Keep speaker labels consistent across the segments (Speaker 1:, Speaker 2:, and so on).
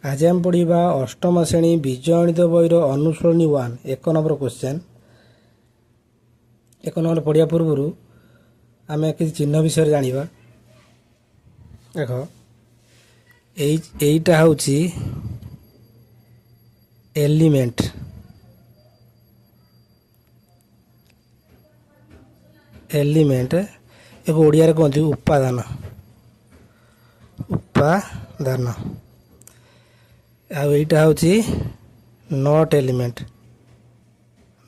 Speaker 1: आज आम पढ़ा अष्टम श्रेणी बीजगणित बईर अनुसरणी 1 एक नंबर क्वेश्चन। एक नंबर पढ़िया पूर्व आम किसी चिन्ह विषय जाना। देख यहीटा हूँ एलिमेंट। एलिमेंट एक ओडिया कहते उपादान। उपादान आईटा हूँ नॉट एलिमेंट।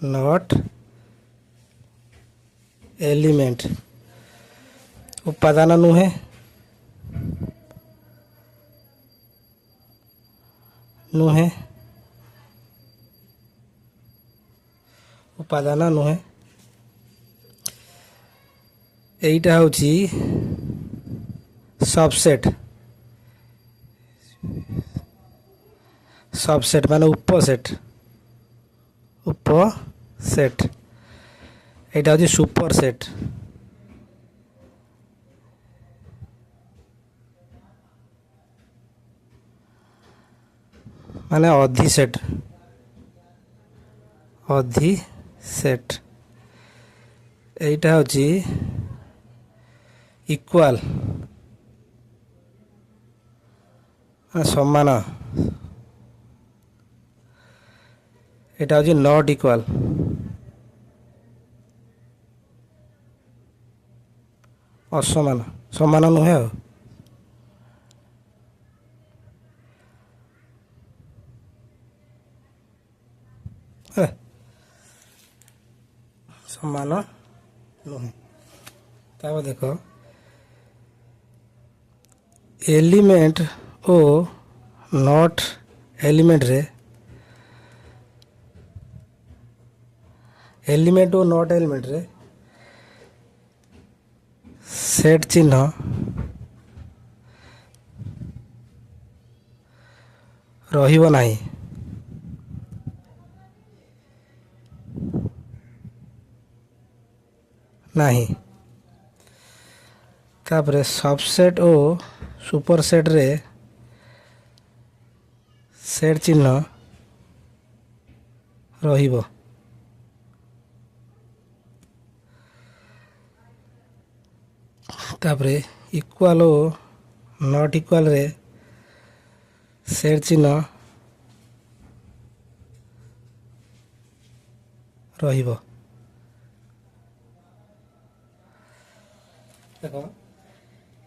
Speaker 1: नॉट एलिमेंट उपादान नुहे। नुहे उपादान नुहे। यहीटा हूँ सबसेट। सबसेट माने उपसेट। उपसेट यहाँ हूँ सुपर सेट। माने अधि सेट। अधि सेट यहाँ हूँ इक्वाल समान। यहाँ हूँ नॉट इक्वाल। असमान समान नुहे। समान नुहे। तापर देख एलिमेंट ओ नॉट एलिमेंट रे। एलिमेंट ओ नॉट एलिमेंट रे सेट चिन्ह रहिबो नाही। नाही तापरे सबसेट ओ सुपर सेट रे सेट चिन्ह रहिबो। तापरे इक्वाल ओ नॉट इक्वाल रे सेट चिन्ह रहिबो। देखो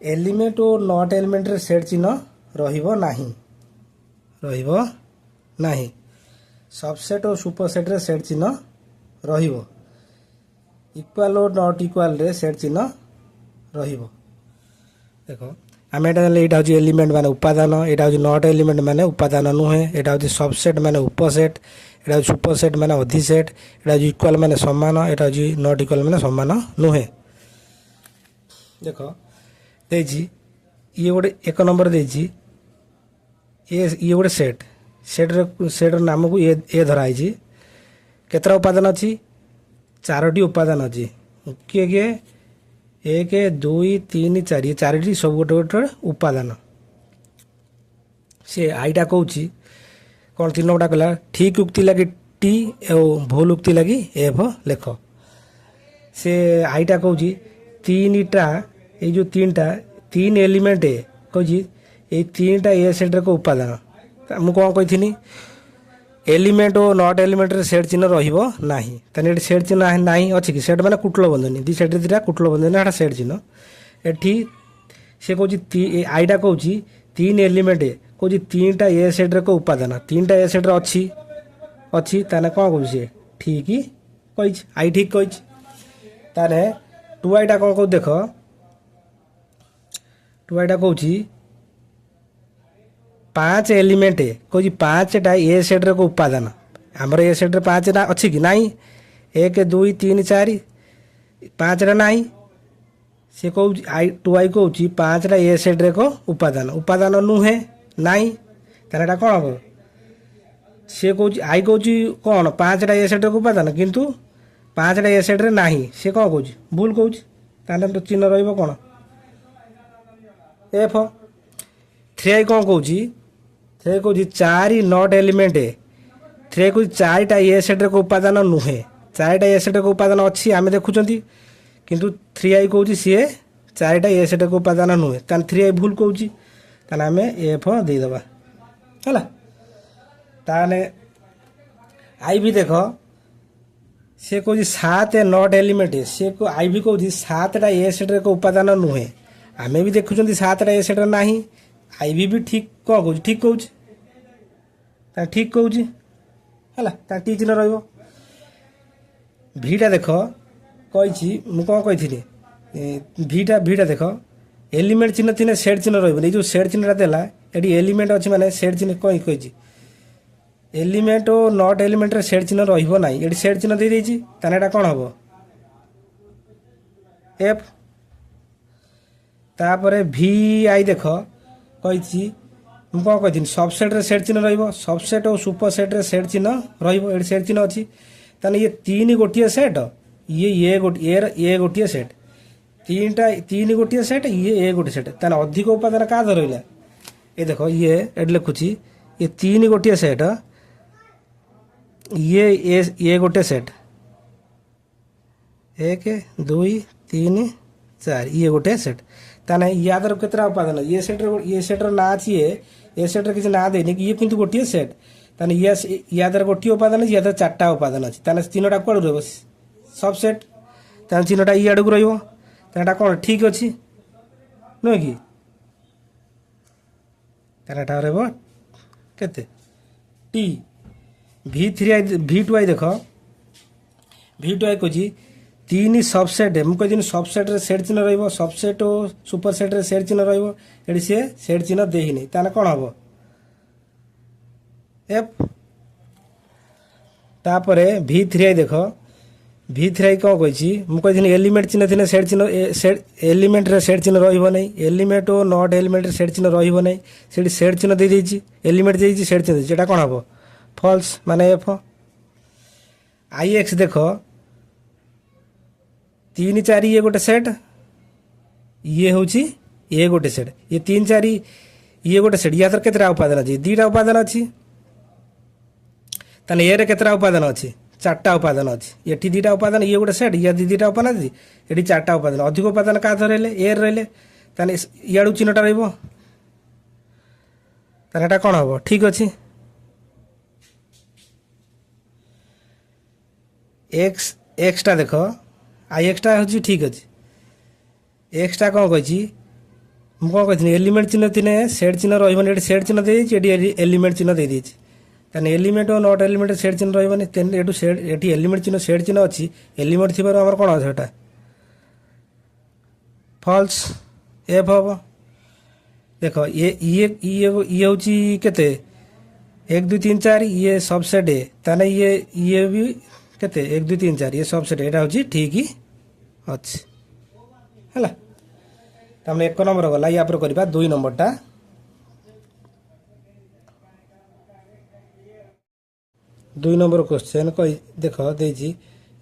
Speaker 1: एलिमेंट और नॉट एलिमेंट रे सेट चिन्ह रहिबो नाही। रहिबो नाही। सबसेट और सुपर सेट रे सेट चिन्ह रहिबो। इक्वाल और नॉट इक्वाल रे सेट चिन्ह रहिबो। देखो आम यहाँ हूँ एलिमेंट माने उपादान। यहाँ हूँ नॉट एलिमेंट माने उपादान नुहे। यहाँ हूँ सबसेट माने उपसेट। यहाँ हूँ सुपर सेट माने अधिसेट। यहाँ हूँ इक्वाल माने समान। यहाँ हूँ नॉट इक्वाल माने समान नुहे। देख ये गोटे एक नंबर देजी ये गोटे सेट। सेट नाम को ए धराई। केतरा उपादान अच्छी 4टी उपादान अच्छी। किए किए 1 2 3 4 ये 4टी सब गोटे गोटे उपादान। से आईटा कहूँ कौन 3 गोटा कहला ठीक उक्ति लगी टी और भूल उक्ति लगी एफ लेख। से आईटा कहूँ 3टा ये जो 3 एलिमेंट है कहूँ ये 3टा ए सेट को उपादान। मुझे कौन कही एलिमेंट और नॉट एलिमेंट रे सेट चिन्ह रहिबो नाही। ताने सेट चिन्ह नाही अछि कि सेट माने कुटल बंधनी दी सेट दिटा कुटल बंधनी एटा सेट चिन्ह। एठी से कहूँ आईटा कहूँ 3 एलिमेंट कहूँ 3टा ए सेट रे को उपादान। 3टा ए सेट रे अच्छी ताने कौन कहूँ सी ठीक कही आई ठीक कही। ताने 2 आईटा कौन कहूँ देख 2 आईटा कहूँ 5 एलिमेंट कहूँ 5टा ए सेट रे को उपादान। आमर ए सेट रे 5टा अच्छी कि नहीं 1 2 3 4 5टा नहीं। से कहूँ 2 आई कहूँ 5टा ए सेट रे को उपादान। उपादान नुहे नहीं ताने कौन हम से कहूँ आई कहूँ कौन 5टा ए सेट रे को उपादान किंतु 5टा ए सेट रे नहीं। से कौन कहूँ भूल कहूँ ताने तो चिन्ह रहिबो कौन एफ। 3 आई कौन कहूँ ସେ କହୁଛି ଚାରି ନଟ୍ ଏଲିମେଣ୍ଟ ସେ କହୁଛି ଚାରିଟା ଏ ସେଟ୍ର ଉପାଦାନ ନୁହେଁ, ଚାରିଟା ଏ ସେଟ୍ର ଉପାଦାନ ଅଛି ଆମେ ଦେଖୁଛନ୍ତି, କିନ୍ତୁ 3i କହୁଛି ସିଏ ଚାରିଟା ଏ ସେଟ୍ର ଉପାଦାନ ନୁହେଁ, ତାହେଲେ 3i ଭୁଲ କହୁଛି, ତାହେଲେ ଆମେ ଏଫ ଦେଇଦେବା ହେଲା। ତାହେଲେ ଆଇ ବି ଦେଖ ସେ କହୁଛି 7 ନଟ୍ ଏଲିମେଣ୍ଟ, ସେ ଆଇ ବି କହୁଛି 7ଟା ଏ ସେଟ୍ର ଉପାଦାନ ନୁହେଁ, ଆମେ ବି ଦେଖୁଛନ୍ତି 7ଟା ଏ ସେଟ୍ର ନାହିଁ, ଆଇ ବି ଠିକ୍ କ'ଣ କହୁଛି ଠିକ୍ କହୁଛି, ତାହେଲେ ଠିକ୍ କହୁଛି ହେଲା, ତା ଟି ଚିହ୍ନ ରହିବ। ଭିଟା ଦେଖ କହିଛି ମୁଁ କ'ଣ କହିଥିଲି, ଭିଟା ଦେଖ ଏଲିମେଣ୍ଟ ଚିହ୍ନ ଥିଲେ ସେଟ୍ ଚିହ୍ନ ରହିବନି, ଏଇ ଯେଉଁ ସେଟ୍ ଚିହ୍ନଟା ଦେଲା ଏଠି ଏଲିମେଣ୍ଟ ଅଛି ମାନେ ସେଟ୍ ଚିହ୍ନ କ'ଣ କହିଛି, ଏଲିମେଣ୍ଟ ଓ ନଟ୍ ଏଲିମେଣ୍ଟରେ ସେଟ୍ ଚିହ୍ନ ରହିବ ନାହିଁ, ଏଠି ସେଟ୍ ଚିହ୍ନ ଦେଇଦେଇଛି, ତାହେଲେ ଏଇଟା କ'ଣ ହେବ ଏଫ୍। ତାପରେ ଭି ଆଇ ଦେଖ କହିଛି ମୁଁ କ'ଣ କହିଥିଲି ସବସେଟ୍ରେ ସେଟ୍ ଚିହ୍ନ ରହିବ, ସବସେଟ୍ ଓ ସୁପର ସେଟ୍ରେ ସେଟ୍ ଚିହ୍ନ ରହିବ, ଏଠି ସେଟ୍ ଚିହ୍ନ ଅଛି, ତାହେଲେ ଇଏ 3 ଗୋଟିଏ ସେଟ୍, ଇଏ ଏ ଗୋଟିଏ ସେଟ୍, 3 ଗୋଟିଏ ସେଟ୍, ଇଏ ଏ ଗୋଟିଏ ସେଟ୍, ତାହେଲେ ଅଧିକ ଉପାଦାନ କାହା ଧର ରହିଲା, ଏ ଦେଖ ଇଏ ଏଠି ଲେଖୁଛି ଇଏ 3 ଗୋଟିଏ ସେଟ୍, ଇଏ ଗୋଟିଏ ସେଟ୍ 1 2 3 4 ଇଏ ଗୋଟିଏ ସେଟ୍, ତାହେଲେ ୟା ଦ୍ୱାରା କେତେଟା ଉପାଦାନ ଏ ସେଟ୍ର ନାଁ ଅଛି ଏ ସେଟ୍ର କିଛି ନାଁ ଦେଇନି, ଇଏ କିନ୍ତୁ ଗୋଟିଏ ସେଟ୍, ତାହେଲେ ୟା ଦ୍ୱାରା ଗୋଟିଏ ଉପାଦାନ ଅଛି, ୟା ଦ୍ୱାରା 4ଟା ଉପାଦାନ ଅଛି, ତାହେଲେ ଚିହ୍ନଟା କୁଆଡ଼ୁ ରହିବ ସବସେଟ୍, ତାହେଲେ ଚିହ୍ନଟା ଇ ଆଡ଼କୁ ରହିବ, ତାହେଲେ ଏଇଟା କ'ଣ ଠିକ୍ ଅଛି ନୁହେଁ କି, ତାହେଲେ ଏଇଟା ରହିବ କେତେ ଟି। V2i ଦେଖ V2i କହୁଛି 3 ସବସେଟ୍, ମୁଁ କହିଥିଲି ସବସେଟ୍ରେ ସେଟ୍ ଚିହ୍ନ ରହିବ, ସବସେଟ୍ ଓ ସୁପର ସେଟ୍ରେ ସେଟ୍ ଚିହ୍ନ ରହିବ, ଏଠି ସିଏ ସେଟ୍ ଚିହ୍ନ ଦେଇନି, ତାହେଲେ କ'ଣ ହେବ ଏଫ୍। ତାପରେ V3i ଦେଖ V3i କ'ଣ କହିଛି, ମୁଁ କହିଥିଲି ଏଲିମେଣ୍ଟ ଚିହ୍ନ ଥିଲେ ସେଟ୍ ଚିହ୍ନ ଏଲିମେଣ୍ଟରେ ସେଟ୍ ଚିହ୍ନ ରହିବ ନାହିଁ, ଏଲିମେଣ୍ଟ ଓ ନଟ୍ ଏଲିମେଣ୍ଟରେ ସେଟ୍ ଚିହ୍ନ ରହିବ ନାହିଁ, ସେଠି ସେଟ୍ ଚିହ୍ନ ଦେଇଦେଇଛି, ଏଲିମେଣ୍ଟ ଦେଇଛି ସେଟ୍ ଚିହ୍ନ ଦେଇଛି, ଏଇଟା କ'ଣ ହେବ ଫଲ୍ସ ମାନେ ଏଫ। ଆଇଏକ୍ସ ଦେଖ 3 4 ଇଏ ଗୋଟେ ସେଟ୍, ଇଏ ହେଉଛି ଇଏ ଗୋଟେ ସେଟ୍, ଇଏ 3 4 ଇଏ ଗୋଟେ ସେଟ୍, ୟା ଦ୍ୱାରା କେତେଟା ଉପାଦାନ ଅଛି 2ଟା ଉପାଦାନ ଅଛି, ତାହେଲେ ଏରେ କେତେଟା ଉପାଦାନ ଅଛି 4ଟା ଉପାଦାନ ଅଛି, ଏଠି 2ଟା ଉପାଦାନ ଇଏ ଗୋଟେ ସେଟ୍, ଇଏ 2ଟା ଉପାଦାନ ଅଛି, ଏଠି 4ଟା ଉପାଦାନ, ଅଧିକ ଉପାଦାନ କାହା ଧର ରହିଲେ ଏରେ ରହିଲେ, ତାହେଲେ ଇଆଡ଼ୁ ଚିହ୍ନଟା ରହିବ, ତାହେଲେ ଏଇଟା କ'ଣ ହେବ ଠିକ୍ ଅଛି। ଏକ୍ସଟା ଦେଖ ଆଇଏକ୍ସଟା ହେଉଛି ଠିକ୍ ଅଛି, ଏକ୍ସଟା କ'ଣ କହିଛି ମୁଁ କ'ଣ କହିଥିଲି ଏଲିମେଣ୍ଟ ଚିହ୍ନ ଥିଲେ ସେଟ୍ ଚିହ୍ନ ରହିବନି, ଏଠି ସେଟ୍ ଚିହ୍ନ ଦେଇଦେଇଛି, ଏଠି ଏଲିମେଣ୍ଟ ଚିହ୍ନ ଦେଇଦେଇଛି, ତାହେଲେ element O not element set ଚିହ୍ନ ରହିବନି, ଏଠି ଏଲିମେଣ୍ଟ ଚିହ୍ନ ସେଟ୍ ଚିହ୍ନ ଅଛି, ଏଲିମେଣ୍ଟ ଥିବାରୁ ଆମର କ'ଣ ଅଛି ଏଟା ଫଲ୍ସ ଏଫ୍ ହେବ। ଦେଖ ଇଏ ହେଉଛି କେତେ 1 2 3 4 ଇଏ ସବସେଟ୍, ତାହେଲେ ଇଏ ବି କେତେ 1 2 3 4 ଇଏ ସବସେଟ୍, ଏଇଟା ହେଉଛି ଠିକ୍ ଅଛି ହେଲା। ତାମାନେ 1 ନମ୍ବର ଗଲା, ୟା ପରେ କରିବା 2 ନମ୍ବରଟା। 2 ନମ୍ବର କ୍ୱେଶ୍ଚନ୍ ଦେଖ ଦେଇଛି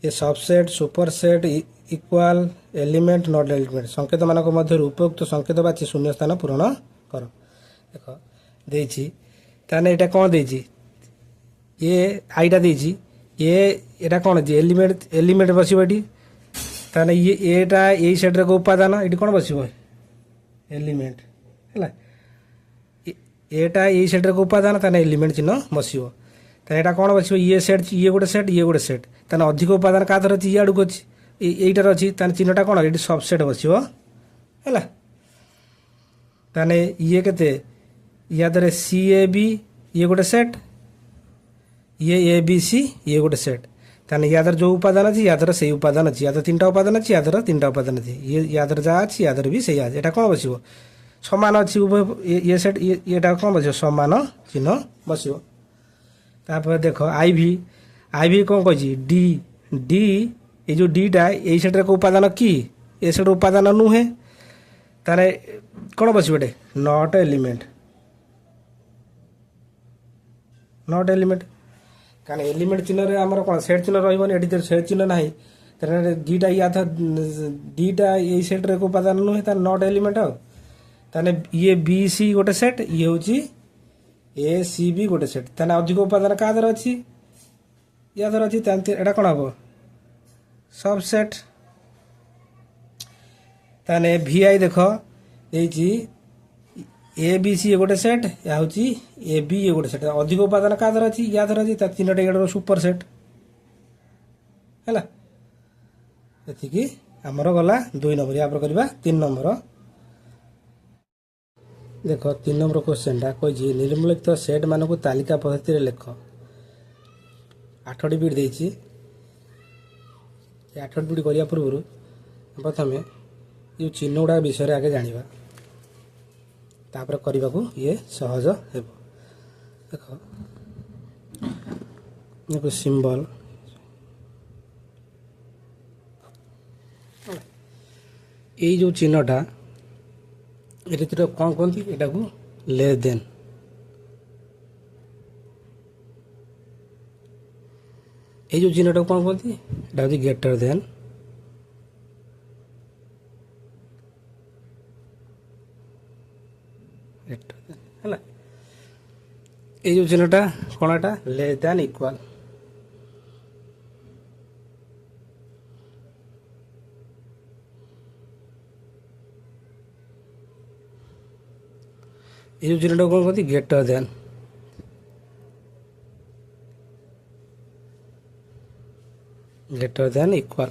Speaker 1: ଏ subset superset equal element not element ସଂକେତମାନଙ୍କ ମଧ୍ୟରୁ ଉପଯୁକ୍ତ ସଂକେତ ବାଛି ଶୂନ୍ୟ ସ୍ଥାନ ପୂରଣ କର। ଦେଖ ଦେଇଛି, ତାହେଲେ ଏଇଟା କ'ଣ ଦେଇଛି ଏ ଆଇଟା ଦେଇଛି, ଏଇଟା କ'ଣ ଅଛି ଏଲିମେଣ୍ଟ ବସିବ ଏଠି, ତାହେଲେ ଏଟା ଏଇ ସେଟ୍ର ଉପାଦାନ, ଏଠି କ'ଣ ବସିବ ଏଲିମେଣ୍ଟ ହେଲା, ଏଟା ଏଇ ସେଟ୍ର ଉପାଦାନ, ତାହେଲେ ଏଲିମେଣ୍ଟ ଚିହ୍ନ ବସିବ, ତାହେଲେ ଏଇଟା କ'ଣ ବସିବ ଇଏ ସେଟ୍, ଇଏ ଗୋଟେ ସେଟ୍, ଇଏ ଗୋଟେ ସେଟ୍, ତାହେଲେ ଅଧିକ ଉପାଦାନ କାହା ଧର ଅଛି ଇଏ ଆଡ଼କୁ ଅଛି, এইটার ଅଛି, ତାହେଲେ ଚିହ୍ନଟା କ'ଣ ଏଠି ସବସେଟ୍ ବସିବ ହେଲା। ତାହେଲେ ଇଏ କେତେ ୟା ଦେହରେ ସି ଏ ବି ଇଏ ଗୋଟେ ସେଟ୍, ଇଏ ଏ ବି ସି ଇଏ ଗୋଟେ ସେଟ୍, ତାହେଲେ ୟା ଦେହରେ ଯେଉଁ ଉପାଦାନ ଅଛି ୟା ଦେହରେ ସେଇ ଉପାଦାନ ଅଛି, ୟା ଦେହରେ 3ଟା ଉପାଦାନ ଅଛି, ୟା ଦେହରେ 3ଟା ଉପାଦାନ ଅଛି, ୟା ଦେହରେ ଯାହା ଅଛି ୟା ଦେହରେ ବି ସେଇଆ ଅଛି, ଏଇଟା କ'ଣ ବସିବ ସମାନ ଅଛି ଉଭୟ ଇଏ ସେଟ୍ ଇଏଟା କ'ଣ ବସିବ ସମାନ ଚିହ୍ନ ବସିବ। ତାପରେ ଦେଖ ଆଇ ଭି କ'ଣ କହିଛି ଡି এই যে ডিটা এই সেটের উপাদান কি এ সেটের উপাদান নুহে, তাহলে কোণ বসবে এটে নট এলিমেন্ট কারণ এলিমেন্ট চিহ্নরে আমার কোণ সেট চিহ্ন রহবনি, এটি সেট চিহ্ন না, তাহলে ডিটা ডিটা এই সেটের উপাদান নুহে, তাহলে নট এলিমেন্ট। তাহলে ইয়ে বি সি গোটে সেট, ইয়ে হচ্ছে ए सी बी गोटे सेट ताने अधिक उपादान क्या दर अच्छी या दर अच्छी एटा कौन हम सबसेट ताने भि आई देख ए बी सी गोटे सेट या हूँ ए बी ए गोटे सेट अधिक उपादान क्या दर अच्छी या दर अच्छी तीन टा सुपर सेट है ये आमर गला 2 नंबर या करवा 3 नंबर देख 3 नंबर क्वेश्चन टा कही निर्मलिखित सेट मान को तालिका पद्धति लेख 8टी बिट देती 8टी बिट करने पूर्व प्रथम ये चिन्ह गुड़ा विषय आगे जाना तापर करने को ये सहज हे देख सिंबल ये जो चिन्हटा ये कौन कहती यहाँ को लेस देन ये जो चिन्हटा कौन कहती यहाँ हूँ ग्रेटर देन है ये जो चिन्हटा कौन एटा लेस देन इक्वल ये जो चिन्हटा कौन कहती ग्रेटर देन इक्वल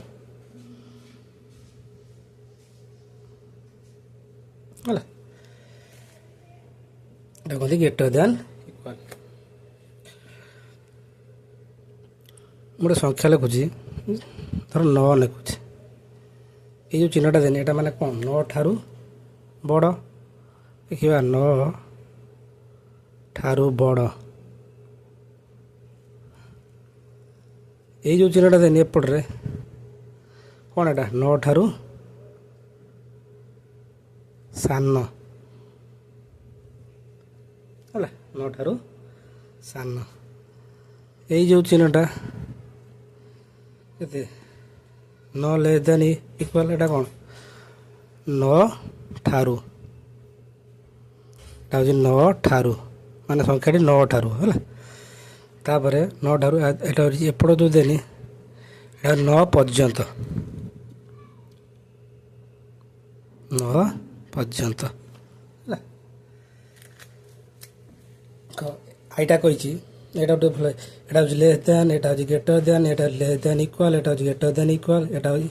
Speaker 1: है कहते ग्रेटर देन इक्वल गोटे संख्या लिखुची धर 9 लिखुची ये जो चिन्हटा देनी एटा माने कौन 9 ठारू बड़ देखिए 9 ठारू बड़ ये जो चिन्हटा देनी एपटे कौन एटा 9 ठारू सान है 9 ठारू सान यही जो चिन्हटा के 9 लेस देन इक्वल एटा कौन 9 ठारू हूँ 9 ठारू माने संख्याटी 9 ठारू है तापर 9 ठारू एपट जो देनी 9 पर्यंत 9 पर्यंत आईटा कही एटा गोटे एटा हूँ लेस देन एटा हूँ ग्रेटर देन एटा लेस देन इक्वल एटा हूँ ग्रेटर देन इक्वल एटा हूँ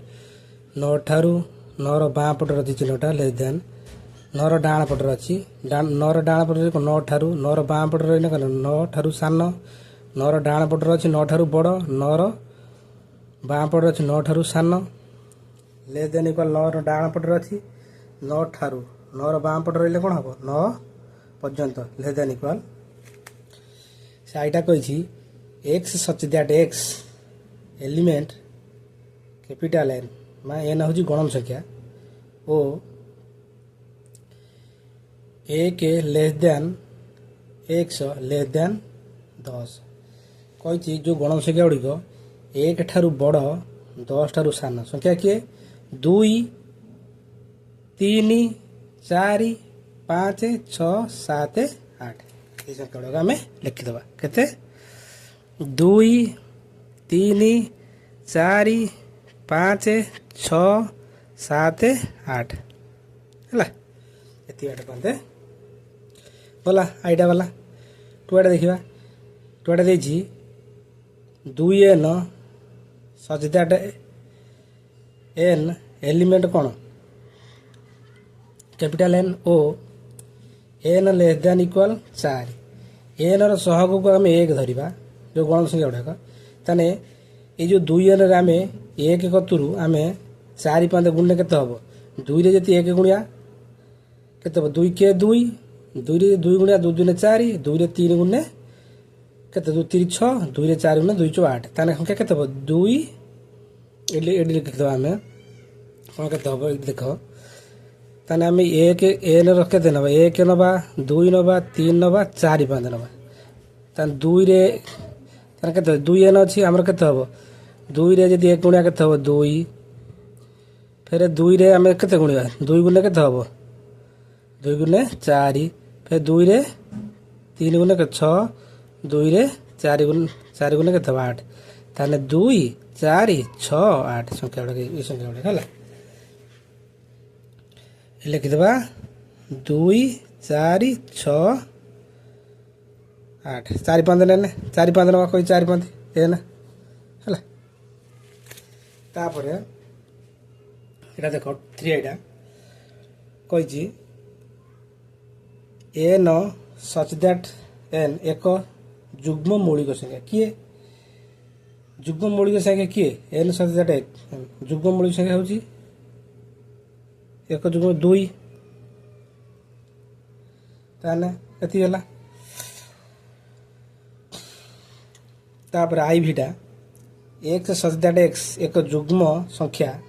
Speaker 1: 9 ठारू 9 बाँ पटर अच्छी चिन्हटा लेस देन 9 डाण पटर अच्छी 9 डाण पटर 9 ठारू 9 बाँ पटर रही 9 ठारू सान 9 डाण पटर अच्छी 9 ठारू बड़ 9 बाँ पटर अच्छी 9 ठारू सान लेस देन इक्वल 9 डाण पटर अच्छी 9 ठारू 9 बाँ पटर रही कौन हम 9 पर्यंत लेस देन इक्वल से आईटा कही x such that x element capital N मा एन हूँ गणन संख्या ओ एक less than x less than 10 कही जो गणन संख्या गुड़िक 1 ठारू बड़ 10 ठारू सान संख्या किए 2 3 4 5 6 7 8 ये संख्या गुड़ाक आम लिखिदे केते 2 3 4 5 6 7 8 है ये कहते गला आईटा गला टुआटा देखा टुआटा देछि 2 N such that N element कौन कैपिटल एन ओ N less than equal 4 N सहग को आम 1 धरिबा जो गणन संख्या गुड़ाक ताने ये जो 2 एन रे आम 1 कतुरु आम 4 5 गुणने केते हबो 2 रे जति 1 गुणिया केते हबो 2 के 2 2 रे 2 गुणिया 2 दुने 4 2 रे 3 गुणने केते 2 3 6 2 रे 4 गुणने 2 4 8 ताने संख्या केते हबो 2 एडी लिखिदो आम कोन केते हबो देखो ताने आम 1 एन केते नबा 1 नबा 2 नबा 3 नबा 4 5 नबा ताने 2 रे ताने केते 2 एन अछि हमर केते हबो 2 रे जदि 1 गुणिया केते हबो 2 फिर 2 रे आम केते गुणिया 2 गुणे केते हबो 2 गुणे 4 फिर 2 रे 3 गुणे 6 2 रे 4 गुणे के 8 ताने 2 4 6 8 संख्या गुड़ा ये संख्या गुड़ा है लिखिदेवा 2 4 6 8 4 5 ने 4 5 ना कोई 4 5 देना है तापर एटा देखो 3 एटा कही एन सच दैट एन एक जुग्म मौलिक संख्या किए जुग्म मौलिक संख्या किए एन सच दैट एक जुग्म मौलिक संख्या हूँ एक जुग्म 2 ताने एति होला तापर आई Bhita x such that x एक जुग्म संख्या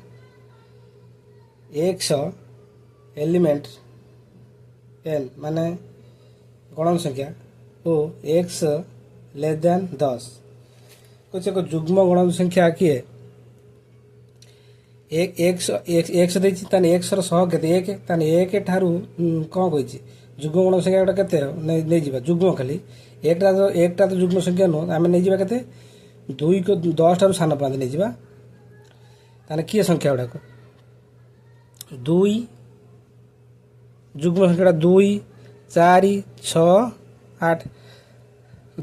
Speaker 1: एक्स एलिमेंट एन माने गणन संख्या ओ एक्स लेस देन 10 कुछ एक जुग्म गणन संख्या किए एक एक्स देछि ताने एक्स रो सह केते एक ताने एक ठारू कोन कहिछि जुग्म गणन संख्या गोटा केते नै जिबा जुग्म खाली एकटा तो जुग्म संख्या नो आमे नै जिबा केते 2 को 10 ठारू सान पांच नै जिबा ताने किए संख्या गोटा को 2 जुग्म संख्या 2 4 6 8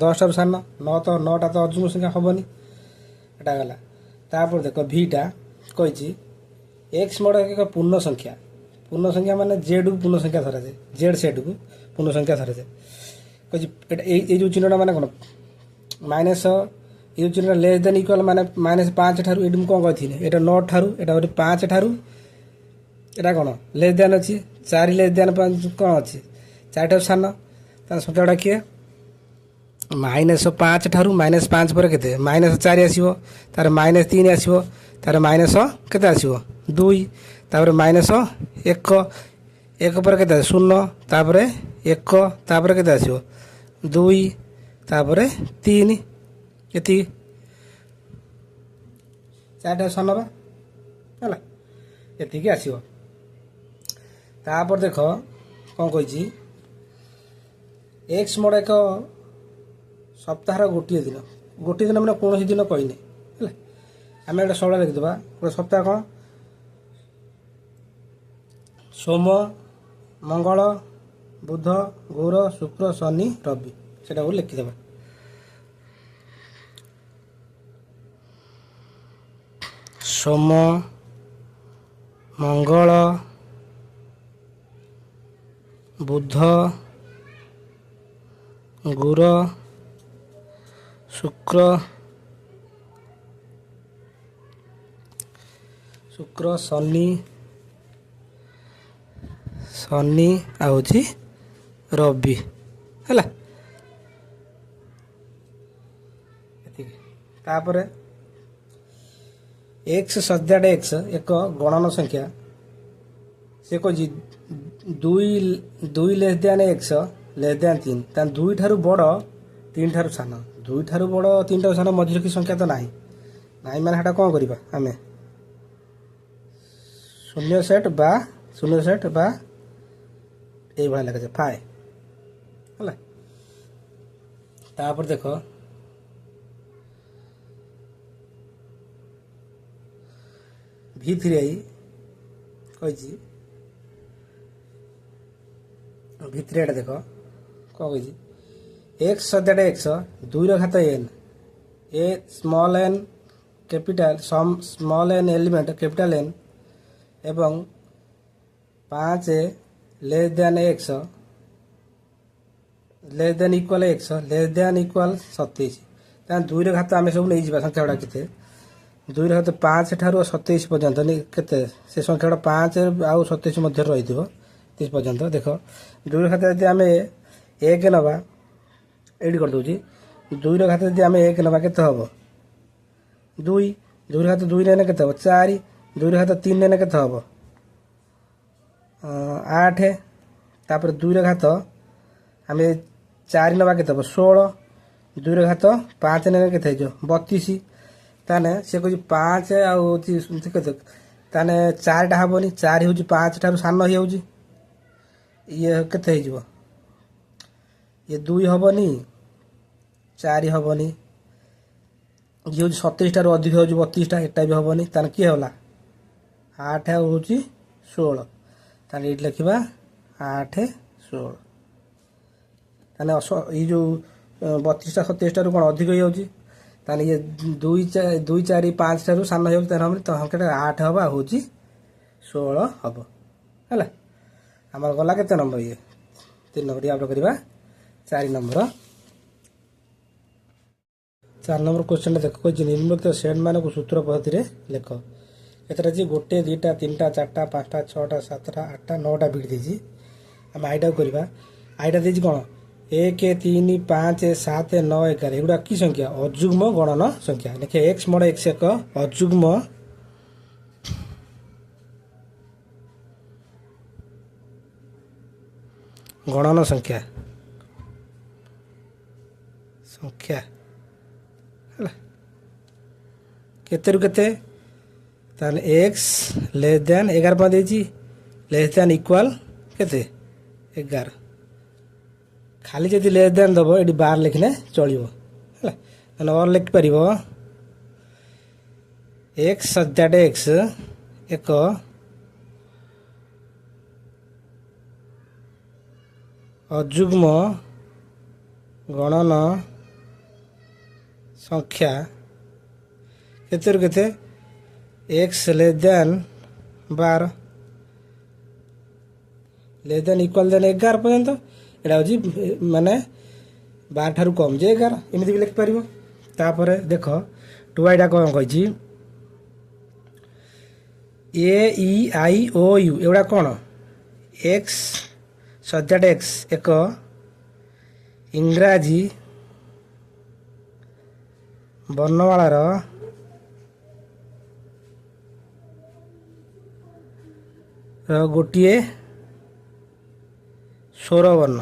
Speaker 1: 10 ठारू सान 9 तो 9टा तो जुग्म संख्या हबनी एटा गला तापर देखो भीटा कहिछि एक्स मोड एक पूर्ण संख्या माने जेड को पूर्ण संख्या धरा जाए जेड सेट को पूर्ण संख्या धरा जाए कहिछि ए जो चिन्हटा माने कोन माइनस ए जो चिन्हटा लेस देन इक्वल माने -5 ठारू एडम कोन कहिथिने एटा 9 ठारू एटा 5 ठारू एटा कोन लेस देन अछि 4 लेस देन 5 कोन अछि 4 ठारू सान त संख्याटा किए -5 ठारू -5 पर केते -4 आसीबो तार -3 आसीबो तार माइनस केते आसीबो 2 तापर -1 पर केते 0 तापर 1 तापर केते आसीबो 2 तापर 3 एति 4टा सनबा हला एति के आसीबो तापर देखो कोन कहिछि एक्स मोड एक सप्ताह गोटे दिन माने कौन दिन कहने आम एक षोल लिखिदेवा गोटे सप्ताह कौन सोम मंगल बुध गुर शुक्र शनि रवि से लिखिदेवा सोम मंगल बुध गुर शुक्र शनि आउची रवि है तापर एक्स सज्जाट एक्स एक गणन संख्या से कह 2 less than x less then 3 तान 2 ठारू बड़ 3 ठारू सान 2 ठारू बड़ 3 ठारू सान मझिर की संख्या तो नाही माने हेटा कौन करिबा आमे शून्य सेट बा ए भाई लगे जे फाइ हला तापर देखो V3 कहिछि V3 एटा देखो कौन कहिछि एक्स सदैट एक्स 2 रो घात n ए स्मॉल n कैपिटल सम small n element capital N एवं 5 less than x less than equal X less than equal 27 तान 2 रो घात आमे सब नै जिबा संख्या गुडा केते 2 रो घात 5 ठारू 27 पर्यंत नै केते से संख्या गुडा 5 आउ 27 मध्य रहिदिबो 30 पर्यंत देखो 2 रो घात यदि आमे 1 नबा एडी कर दोजी 2 रो घात यदि आमे 1 नबा केते हबो 2 रो घात 2 ने केते हबो 4 2 रो घात 3 ने केते हबो 8 तापर 2 रो घात आमे 4 नबा केते हबो 16 2 रो घात 5 ने केते जो 32 ताने से कोइ 5 आउ केते ताने 4 टा हबोनी 4 होजी 5 ठारू सान होई होजी ये केते हे जिवो ये 2 हेनी 4 हेनी ये हूँ 27 रू अधिक हो 32टा एटा भी हेनी तान किए होला 8 हूँ 16 ताने ये लिखा 8 16 ताने ये जो 32टा 27 रू कौन अधिक हो ताने ये 2 4 5 ठारू सान हो तो अंकटा 8 हवा हूँ 16 हम है आमर गला के नंबर ये 3 नंबर आप करवा 4 नंबर 4 नंबर क्वेश्चन देख कही निम्नलिखित सेट मान को सूत्र पद्धति में लेख एथर जी 1 2 3 4 5 6 7 8 9टा बिट देजी आम आईटा करवा आईटा देजी कौन 1 3 5 7 9 11 एगुड़ा की संख्या अजुग्म गणन संख्या देखे एक्स मड एक्स एक अजुग्म गणन संख्या संख्या केते रु केते ताने एक्स लेस देन 11 पॉइंट देजी लेस देन इक्वल केते 11 खाली जदि लेस देन दबो एडी 12 लिखने चलिबो हैला ताने और लिख परिबो एक्स सजाट एक्स एक अजुग्म गणन संख्या केते रु केते x less than 12 less than equal than 11 पर्यंत एटा हूँ माने 12 ठारू कम जे 11 एमती भी लिखिपर तापर देख टुआईटा कौन कही ए ई आई ओ यू एगुड़ा कौन एक्स सजाट एक्स एक इंग्राजी वर्णमालार गोटे स्वर वर्ण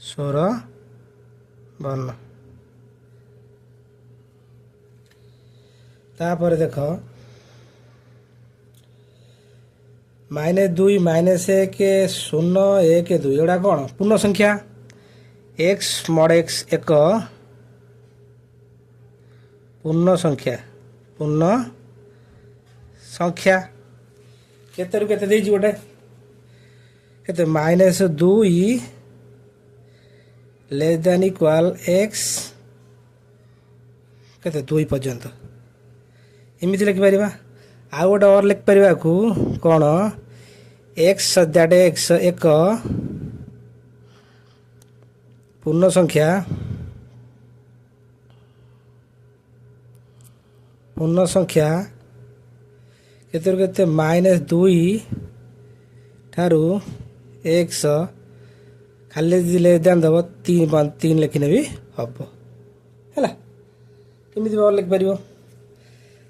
Speaker 1: स्वर वर्ण तापर देख -2 -1 0 1 2 एगुड़ा कौन पूर्ण संख्या एक्स मड एक्स एक पूर्ण संख्या केते रु केते देजी गोटे केते -2 लेस देन इक्वल एक्स केते 2 पर्यंत एमती लिखिपर आउ गोटे और लिखिपर को कौन एक्स सजाट एक्स एक पूर्ण संख्या केते -2 ठारू एक्स खाली लेस देन दब 3 लिखने भी हम है एमती और लिखिपर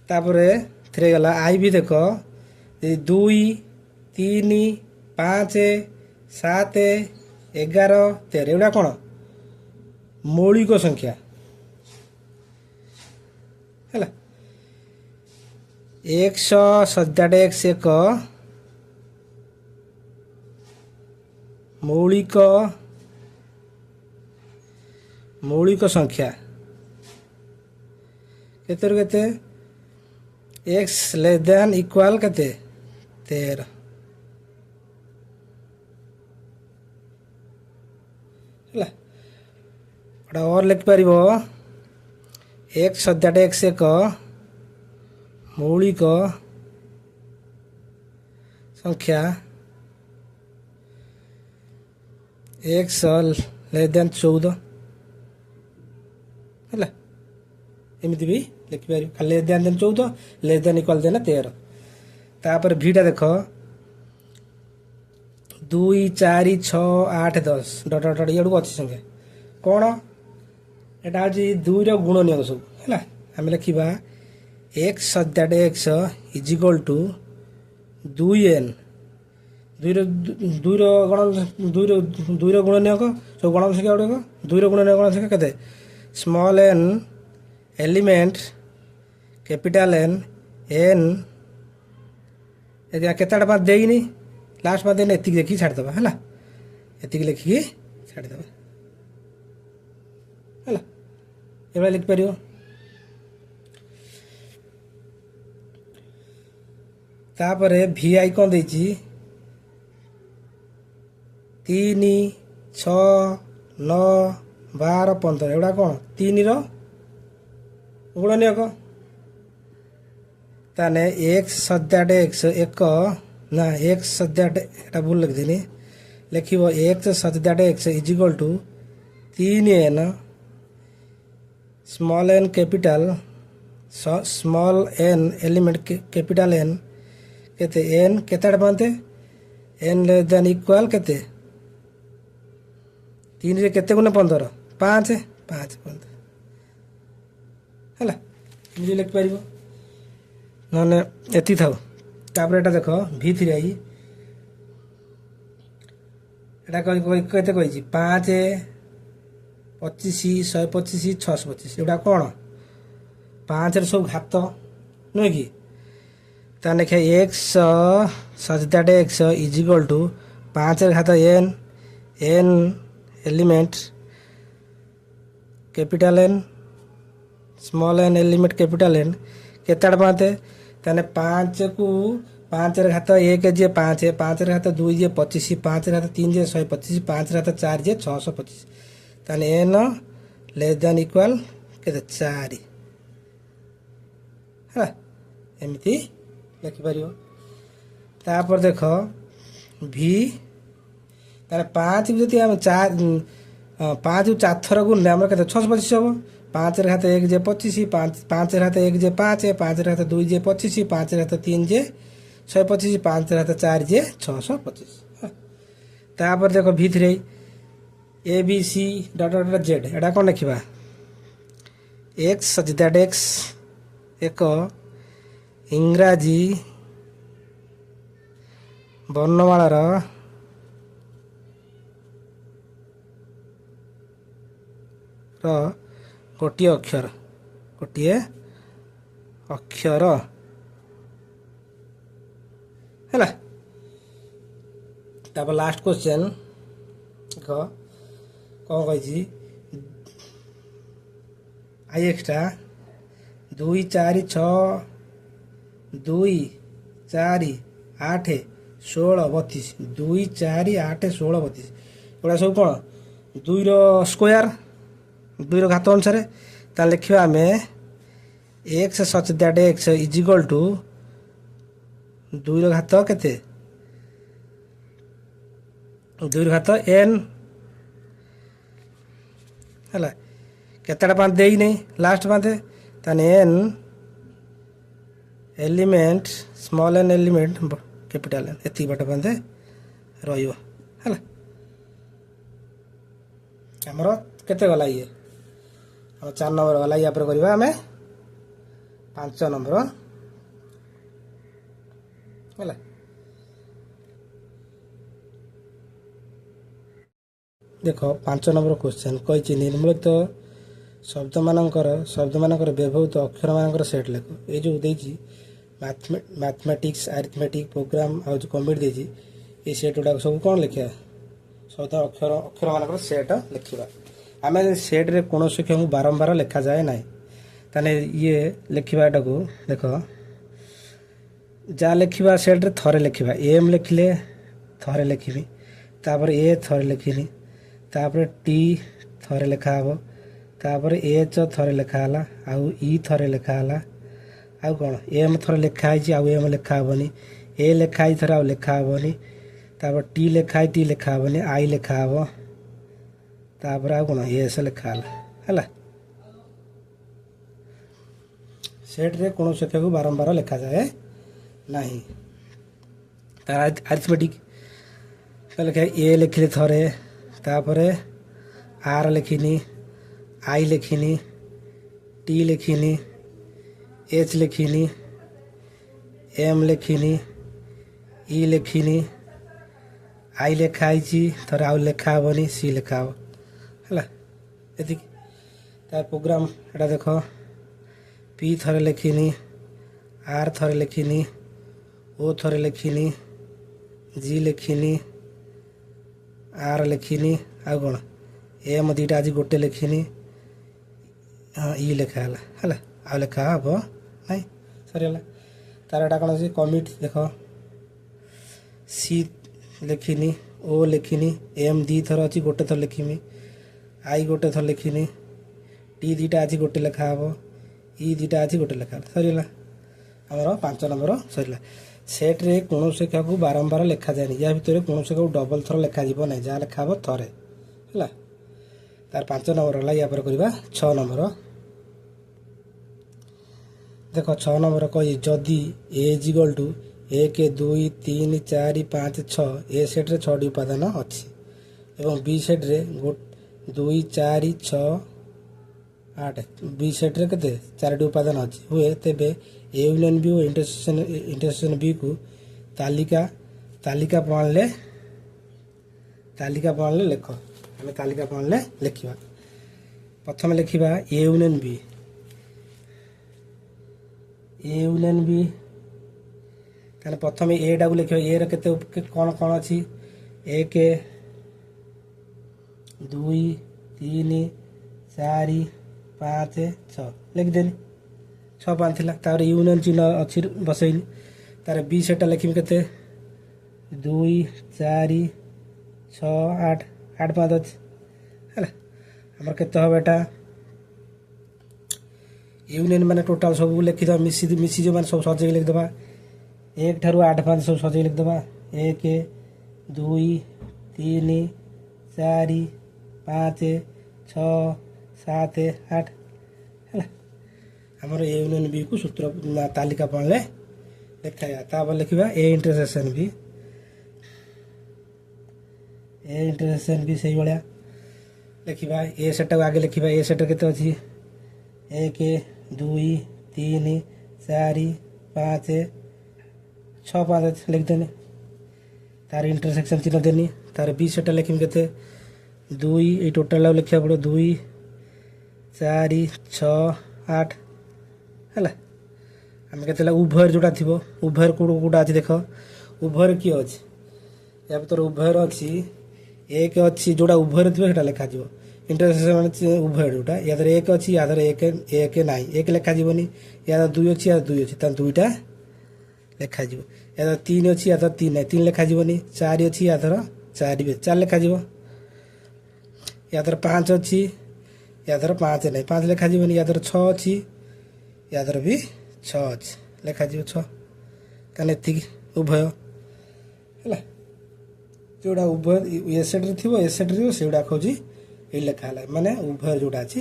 Speaker 1: तापर थ्रे गला आई भी देख 2 3 5 7 11 13 एगुड़ा कौन मौलिक संख्या है एक्स सजाट एक्स एक मौलिक संख्या केते रु केते एक्स लेस देन इक्वल केते 13 है और लिख पार एक्स सजाट एक्स एक मौलिक संख्या एक्स लेस देन 14 है एमती भी लिखिपर खाली less than 14 less than equal than 13 तापर भीटा देख 2 4 6 8 10 डट डट ये अच्छी संख्या कौन एटा हूँ 2 गुणनीयक सब है आम लिखा एक्स सजाट X is equal to 2n 2 गुणनीयक सब गण संख्या गुड़ाक 2 गुणनीयक गण संख्या के small n element capital N n केटा बात देनी लास्ट बात एति देखिए छाड़देवा है एति लिखिकी छाड़देवा है एभा लिखिपर तापर भि आई कौन देछि 3 6 9 12 15 एगुड़ा कौन 3 गुणनीयक ताने एक्स सद्याट एक्स एक ना एक्स सद्याट एटा भूल लिखिदिनी लिखिब X is equal is equal टू 3n small N capital small N element capital N केते एन केते बनते एन लेस देन इक्वल केते 3 रे केते गुणे 15 5 5 15 है मुझे लिख पार ना एति था तापर एटा देख V3 आई एटा केते कही 5 25 125 625 एटा कौन 5 रे सब घात नुहे कि ता लिखे एक्स सजदाट एक्स इज इक्वल टू 5 रे घात n n element capital n small N element capital N केते पाते ताने 5 को 5 रे घात 1 जे 5 5 रे घात 2 जे 25 5 रे घात 3 जे 125 5 रे घात 4 जे 625 ताने एन लेस देन इक्वल केते 4 है एमिति लिखि परियो तापर देख भी तारे 5 जति हम 4 5 को 4 थर गुणले हमर केते 625 हो 5 रे घात 1 जे 25 5 रे घात 1 जे 5 5 रे घात 2 जे 25 5 रे घात 3 जे 125 5 रे घात 4 जे 625 तापर देखो V3 A B C dot dot Z एटा कौन लिखा एक्स सजिदाट एक्स एक इंग्राजी वर्णमालार गोटे अक्षर है तापर लास्ट क्वेश्चन देख कौन कही आई एक्सटा 2 4 6 2 4 8 16 32 2 4 8 16 32 एगुड़ा सब कौन 2 रो स्क्वायर 2 रो घात अनुसार ता लिखा आम x such that x is equal to 2 रो घात केते 2 रो घात एन है केतेटा पाँच दे नहीं लास्ट पाँच ताने n element small N element capital N एति बाट पाँच रहियो है आमर केते गला ये हम 4 नंबर गला या पर करबा हमें 5 नंबर है देख 5 नंबर क्वेश्चन कही निर्मित शब्द मानकर व्यवहृत अक्षर मानकर सेट लेख ये जो देजी मैथमेटिक्स अरिथमेटिक प्रोग्राम और जो कंप्लीट देजी ये सेट गुड़ा सब कौन लिखा शब्द अक्षर मानकर सेट लिखा आम सेट रे कौन अक्षर को बारंबार लिखा जाए ना ताने ये लिखा को देख जहाँ लिखा सेट रे थरे लिखा एम लिखिले थरे लिखी तापर ए थरे लिखिनी तापर टी थरे लिखा हे तापर एच थरे लिखाला आउ ई थरे लिखाला आउ कौन एम थरे लिखाई आउ एम लिखा हेनी ए लिखाई थरे आउ लिखा हेनी तापर टी लिखाई टी लिखा हेनी आई लिखा हे तापर आउ कौन एस लिखाला है सेट रे कौन संख्या को बारंबार लिखा जाए नहीं तार अरिथमेटिक लिखा ए लिखिले थरे तापर आर लिखिनी आई लिखिनी टी लिखिनी एच लिखिनी एम लिखिनी ई लिखिनी आई लिखाई थोड़ा आउ लिखा हेनी सी लिखा है ये तार प्रोग्राम एटा देख पी थरे लिखिनी आर थरे लिखिनी ओ थरे लिखिनी जी लिखिनी आर लिखिनी आउ कौन एम दुटा आज गोटे लिखिनी हाँ इ लेखा है आ लेखा हम ना सरीगला तार एटा कौन अच्छे कमिट देख सी लिखिनी ओ लिखिनी एम दी थर अच्छी गोटे थर लिखिमी आई गोटे थर लिखिनी टी दुटा आज गोटे लेखा हम इ दुटा आज गोटे लेखा सरीगला आमर 5 नंबर सरीला सेट रे कौन संख्या को बारंबार लिखा जाए या भितर कौन संख्या को डबल थर लिखा जीव ना जहाँ लिखा हम थे है तार 5 नंबर है या करवा 6 नंबर देख 6 नंबर कही जदि A is equal to 1 2 3 4 5 6 A set रे 6 उपादान अच्छी एवं बी सेट रे 2 4 6 8 बी सेट रे केते 4 उपादान अच्छी हुए तेबे ए यूनियन बी और इंटरसेक्शन बी को तालिका प्रणाली लिख आम तालिका प्रणाली लिखा प्रथम लिखा ए यूनियन बी ताने प्रथम एटा को लिखा ए केते कौन कौन अच्छी 1 2 3 4 5 6 लिखिदेनी 6 5 थिला तार यूनियन चिन्ह अच्छी बसैनी तार बी सेटा लिखिमी केते 2 4 6 8 8 5 अच्छी है आमर केते हम एटा यूनियन माने टोटाल सब लिखिद मिसी जो मैंने सब सजे लिखिदे 1 ठारू 8 5 सब सजे लिखिदे 1 2 3 4 5 6 7 8 है आमर ए यूनियन बी को सूत्र तालिका प्रणाली लिखा लिखा ए इंटरसेक्शन बी से भाया लिखा ए सेट आगे लिखा ए सेट केते अच्छी 1 2 3 4 5 6 5 लिखदेनी तार इंटरसेक्शन चिन्ह देनी तार बी सेटा लिखी केते 2 ये टोटाल लिखा पड़ो 2 4 6 8 है आम के उभयर जोटा थी उभयर कौटा अच्छी देख उभयर किए अच्छी या भर उभयर अच्छी 1 अच्छी जोटा उभयर थी लिखा इंटरसेक्शन उभय जोटा या 1 अच्छी या 1 ना 1 लिखा जीवनी या 2 अच्छी या 2 अच्छी तार 2टा लिखा या 3 अच्छी या 3 ना 3 लिखा जीवनी 4 अच्छी या 4 लिखा या 5 अच्छी या 5 ना 5 लिखा जीवनी या 6 अच्छी या भी 6 अच्छी लिखा 6 ताने एति उभय है जोड़ा उभय ए सेट थी ए सेट से गुड़ा खोजी ये लिखा है माने उभय जोड़ा अच्छी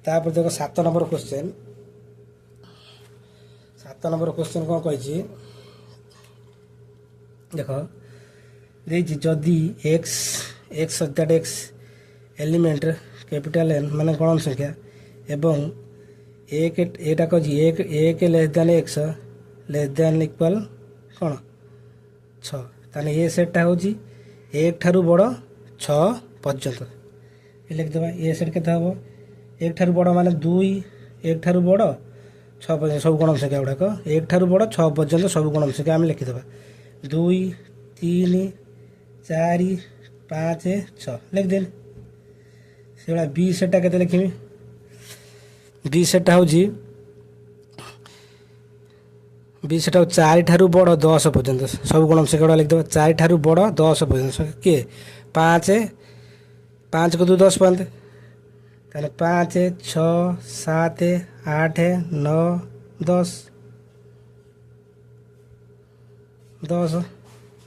Speaker 1: तापर देख 7 नंबर क्वेश्चन 7 नंबर क्वेश्चन कौन कही देख जदि x that x element capital N माने गण संख्या एवं एटा कही एक less than x less than equal कौन 6 ताने ए सेटा हूँ 1 ठारू बड़ 6 पर्यंत ये लिखिदेवा ए सेट के हम 1 ठारू बड़ माने 2 1 ठारू बड़ 6 पर्यंत सब गण संख्या गुड़ाक 1 ठारू बड़ 6 पर्यंत सब गण संख्या आम लिखिदेवा 2 3 4 5 6 लिखदेन से भाया बी सेटा के लिखी बी सेटा हूँ बी सेटा 4 ठारू बड़ 10 पर्यंत सब गण संख्या गुड़ा लिखिदेवा 4 ठारू बड़ 10 पर्यंत किए 5 को 2 10 पाते ताने 5 6 7 8 9 10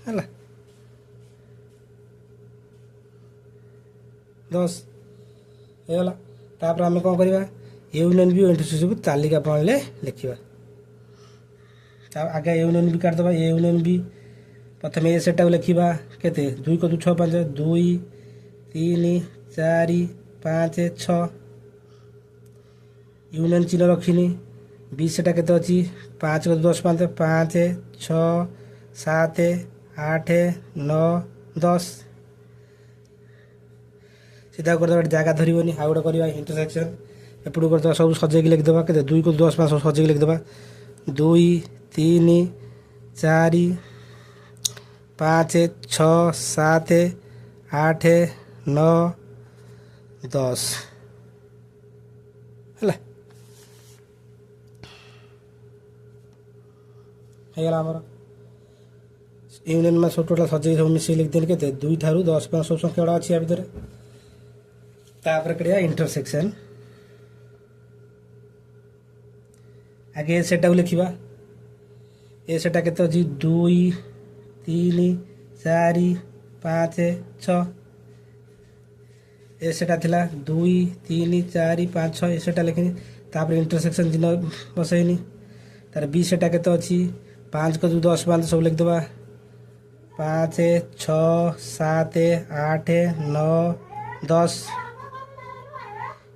Speaker 1: है 10 होगा तापर आम कौन करवा यूनियन बी इंटरसेक्शन को तालिका प्रणाली लिखा आगे यूनियन बी काटदे ए यूनियन बी प्रथम ए सेटा लिखा केते 2 को 2 6 5 2 3 4 5 6 यूनियन चिन्ह रखिनी बी सेटा केते अच्छी 5 को 10 5 5 6 7 8 9 10 सीधा करदे जगह धरबनी आउ गोटे करवा इंटरसेक्शन एपटू करदे सब सजेक लिखिदेवा के 2 को 10 5 सब सजेक लिखिदेवा 2 3 4 5 6 7 8 9 10 ହେଲା ହେଇଗଲା ଆମର ୟୁନିୟନ ମାନେ ସବୁ ଟୋଟାଲ ସଜେଇ ସବୁ ମିଶେଇ ଲିଖିଦେଲି କେତେ 2 ଠାରୁ 10 ପର୍ଯ୍ୟନ୍ତ ସବୁ ସଂଖ୍ୟା ଗୁଡ଼ା ଅଛି ୟା ଭିତରେ। ତାପରେ କରିବା ଇଣ୍ଟରସେକ୍ସନ। ଆଗେ ଏ ସେଟାକୁ ଲେଖିବା। ଏ ସେଟା କେତେ ଅଛି 2 3 4 5 6 ए सेटा थिला 2 3 4 5 6 ए सेटा लिखिनी। तापर इंटरसेक्शन चिन्ह बसैनी। तार बी सेटा केते अछि 5 को 10 बांध सब लिख देबा 5 6 7 8 9 10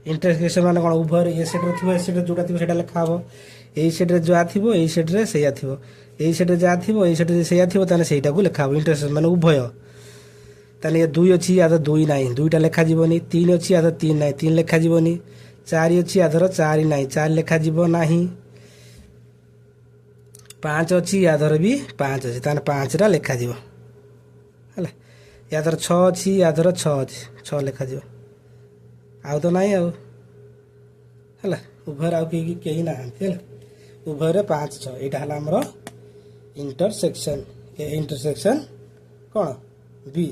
Speaker 1: इंटरसेक्शन माने कोन उभर ए सेट रे थिबो ए सेट जोटा थिबो सेटा लिखा हबो ए सेट रे जा थिबो ए सेट रे सेया थिबो ए सेट रे जा थिबो ए सेट रे सेया थिबो ताने सेटा को लिखा हबो इंटरसेक्शन माने उभय। ताने ये 2 अच्छी या तो 2 नहीं 2टा लेखा जीवनी 3 अच्छी या तो 3 नहीं 3 लेखा जीवनी 4 अच्छी या तो 4 नहीं 4 लेखा जीव नहीं 5 अच्छी या तो भी 5 अच्छी ताने 5 रा लेखा जीव हला या तो 6 अच्छी या तो 6 अच्छी 6 लेखा जीव आउ तो नहीं आउ हला उभर आउ के ना हला उभर 5 6 एटा हला हमरो इंटरसेक्शन ए इंटरसेक्शन कोन बी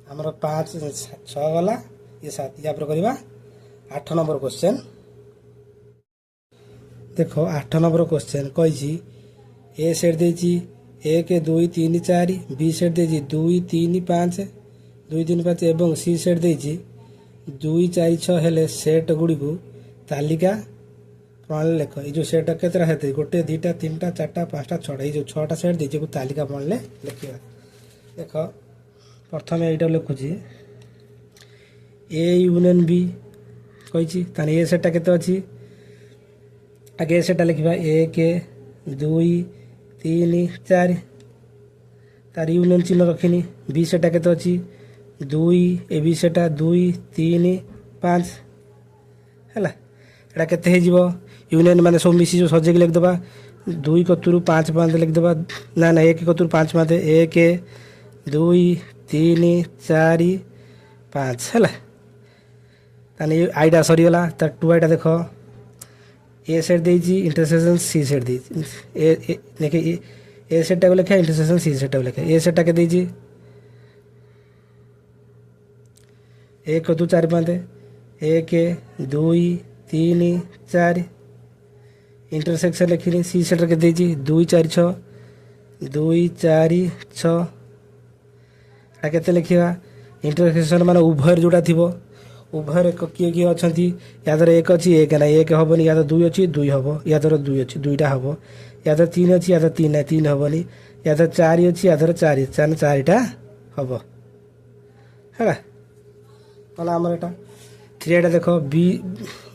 Speaker 1: हमरो 5 6 वाला ये 7 या पर करबा 8 नंबर क्वेश्चन। देखो 8 नंबर क्वेश्चन कहि छी ए सेट दे छी 1 2 3 4 बी सेट दे छी 2 3 5 2 3 5 एवं सी सेट दे छी 2 4 6 हेले सेट गुडी को तालिका प्रणाली लेख। ए जो सेट केतरा हेते गोटे 2 टा 3 टा 4 टा 5 टा 6 टा ए जो 6 टा सेट दे छी को तालिका प्रणाली लिखिबा। देखो प्रथम एटा लिखुची ए यूनियन बी कही ताने ए सेटा केते अछि आगे ए सेटा लिखिबा 1 2 3 4 तार यूनियन चिन्ह रखिनी। बी सेटा केते अछि 2 ए बी सेटा 2 3 5 हैला एटा केते हे जीवो यूनियन माने सब मिसी जो सजे के लिख देबा 2 कतुरु 5 बांध लिख देबा ना ना 1 कतुरु 5 बांध 1 2 3 4 5 है ताने आईटा सरीगला तार 2 आईटा देख ए सेट दे इंटरसेक्शन सी सेट दे देखे ए सेट टाइप लिखा इंटरसेक्शन सी सेट टाइप लिखा ए सेट के दे 1 2 4 5 1 2 3 4 इंटरसेक्शन लिखी सी सेट के दे 2 4 6 2 4 6 केते लिखिबा इंटरसेक्शन माने उभर जोटा थिबो उभर किए किए अछंती या तर 1 अछि 1 ना 1 हबनी या तर 2 अछि 2 हबो या तर 2 अछि 2टा हबो या तर 3 अछि या तर 3 ना 3 हबनी या तर 4 अछि या तर 4 चान 4टा हबो हैला कला हमर एटा 3 एटा देखो बी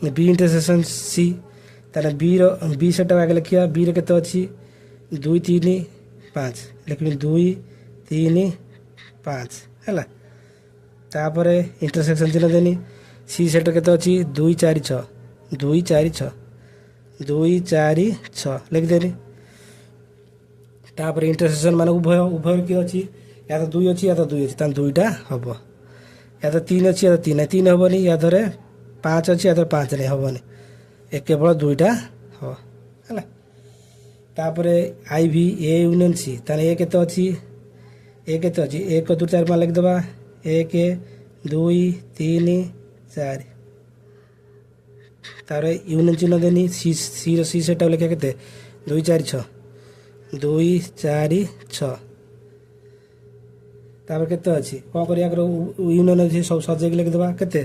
Speaker 1: बी इंटरसेक्शन सी ताने बी रो बी सेटा आगे लिखिया बी रे केते अछि 2 3 5 लिखबी 2 3 5 हैला तापर इंटरसेक्शन चिन्ह देनी सी सेट केते अछि 2 4 6 2 4 6 2 4 6 लिख देनी। तापर इंटरसेक्शन माने उभय उभय के अछि या तो 2 अछि या तो 2 अछि तान 2टा हबो या तो 3 अछि या तो 3 3 हबनी या धरे 5 अछि या तो 5 नै हबनी एक केवल 2टा हो हैला। तापर आई भी ए यूनियन सी ताने ए केते अछि एक केते अछि 1 2 4 5 लिख देबा 1 2 3 4 तारे यूनियन चिन्ह देनी सी सी सी सेट लिखा केते 2 4 6 2 4 6 तापर केते अछि कोन करिया करो यूनियन अछि सब सजे के लिख देबा केते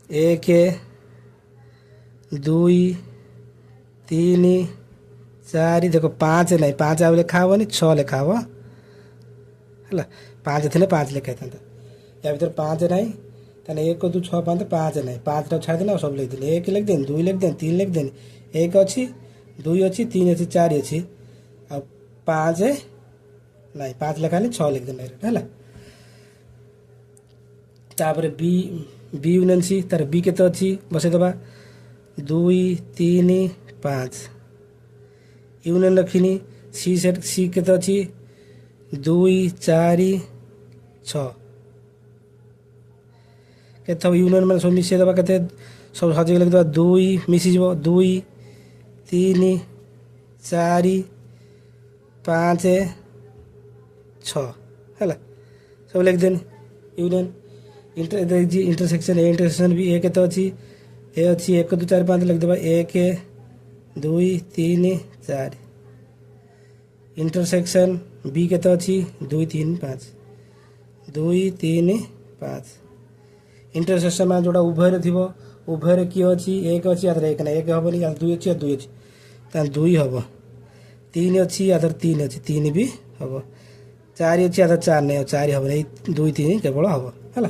Speaker 1: 1 2 3 4 देखो 5 नहीं 5 आ लिखा हबनी 6 लिखा हबो हैला 5 थे 5 लिखा था या भीतर 5 नहीं ताने 1 2 6 5 5 नहीं 5 टा छाड़ देना सब लिख देनी 1 लिख देनी 2 लिख देनी 3 लिख देनी 1 अच्छी 2 अच्छी 3 अच्छी 4 अच्छी अब 5 नहीं 5 लिखा नहीं 6 लिख देना हैला। तापर बी बी यूनियन सी तार बी केते अच्छी बसे देबा 2 3 5 यूनियन रखिनी सी सेट सी केते अच्छी 2 4 6 केते यूनियन मान सब मिसई दबा केते सब सजे लिख दबा 2 मिसी जीवो 2 3 4 5 6 हैला सब लिख देन union intersection A intersection B A केते अछि ए अछि 1 2 4 5 लिख दबा 1 2 3 4 इंटरसेक्शन बी केते अछि 2 3 5 2 3 5 इंटरसेक्शन में जोड़ा उभय रे थिबो उभय रे की अछि 1 अछि या 1 ना 1 हबनी या 2 अछि या 2 अछि त 2 हबो 3 अछि या 3 अछि 3 भी हबो 4 अछि या 4 नै 4 हबनी 2 3 केवल हबो हैला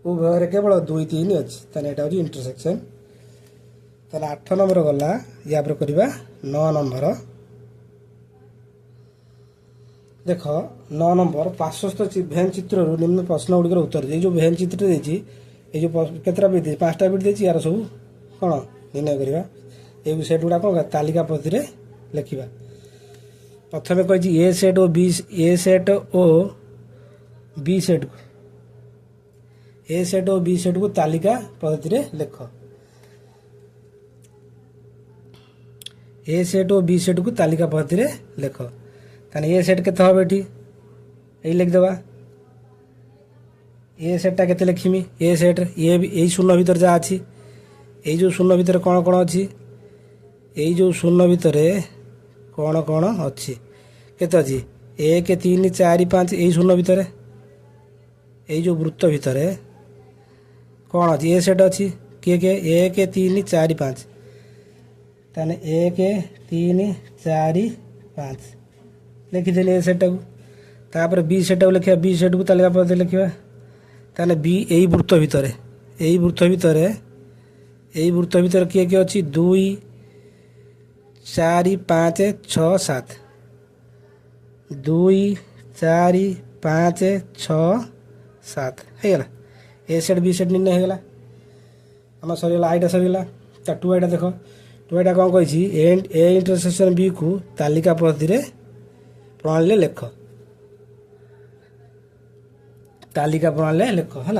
Speaker 1: उभय रे केवल 2 3 अछि तने एटा अछि इंटरसेक्शन तने 8 नंबर गला या पर करबा 9 नंबर देख 9 नंबर पार्श्वस्थ भेन चित्र निम्न प्रश्न गुड़िकर उत्तर ये जो भेन चित्र देछि ये जो केतरा बिट पांचटा बिट देछि यार सब कोन निर्णय करबा ए सेट गुडा कोन तालिका पद्धति रे लिखिबा प्रथमे कहछि ए सेट और बी सेट ए सेट और बी सेट को तालिका पद्धति रे लिख ए सेट और बी सेट को तालिका पद्धति रे लिख ताने ए सेट केते हबे एठी एई लिख देबा ए सेटटा केते लिखिमी ए सेट ए एई शून्य भीतर जा अछि एई जो शून्य भीतर कोन कोन अछि एई जो शून्य भीतर कोन अछि केते अछि 1 3 4 5 एई शून्य भीतर एई जो वृत्त भीतर कोन अछि ए सेट अछि के 1 3 4 5 ताने 1 3 4 5 लिखिदेले ए सेट को तापर बी सेट को लिखिया बी सेट को तालिका पद्धति लिखिबा ताने बी एई वृत्त भीतर के अछि 2 4 5 6 7 2 4 5 6 7 हे गला ए सेट बी सेट निर्णय हे गला हम सरीला आइटा सरीला त 2 आइटा देखो 2 आइटा कोन कहछि ए इंटरसेक्शन बी को तालिका पद्धति रे प्रणाली लिख तालिका प्रणाली लिख है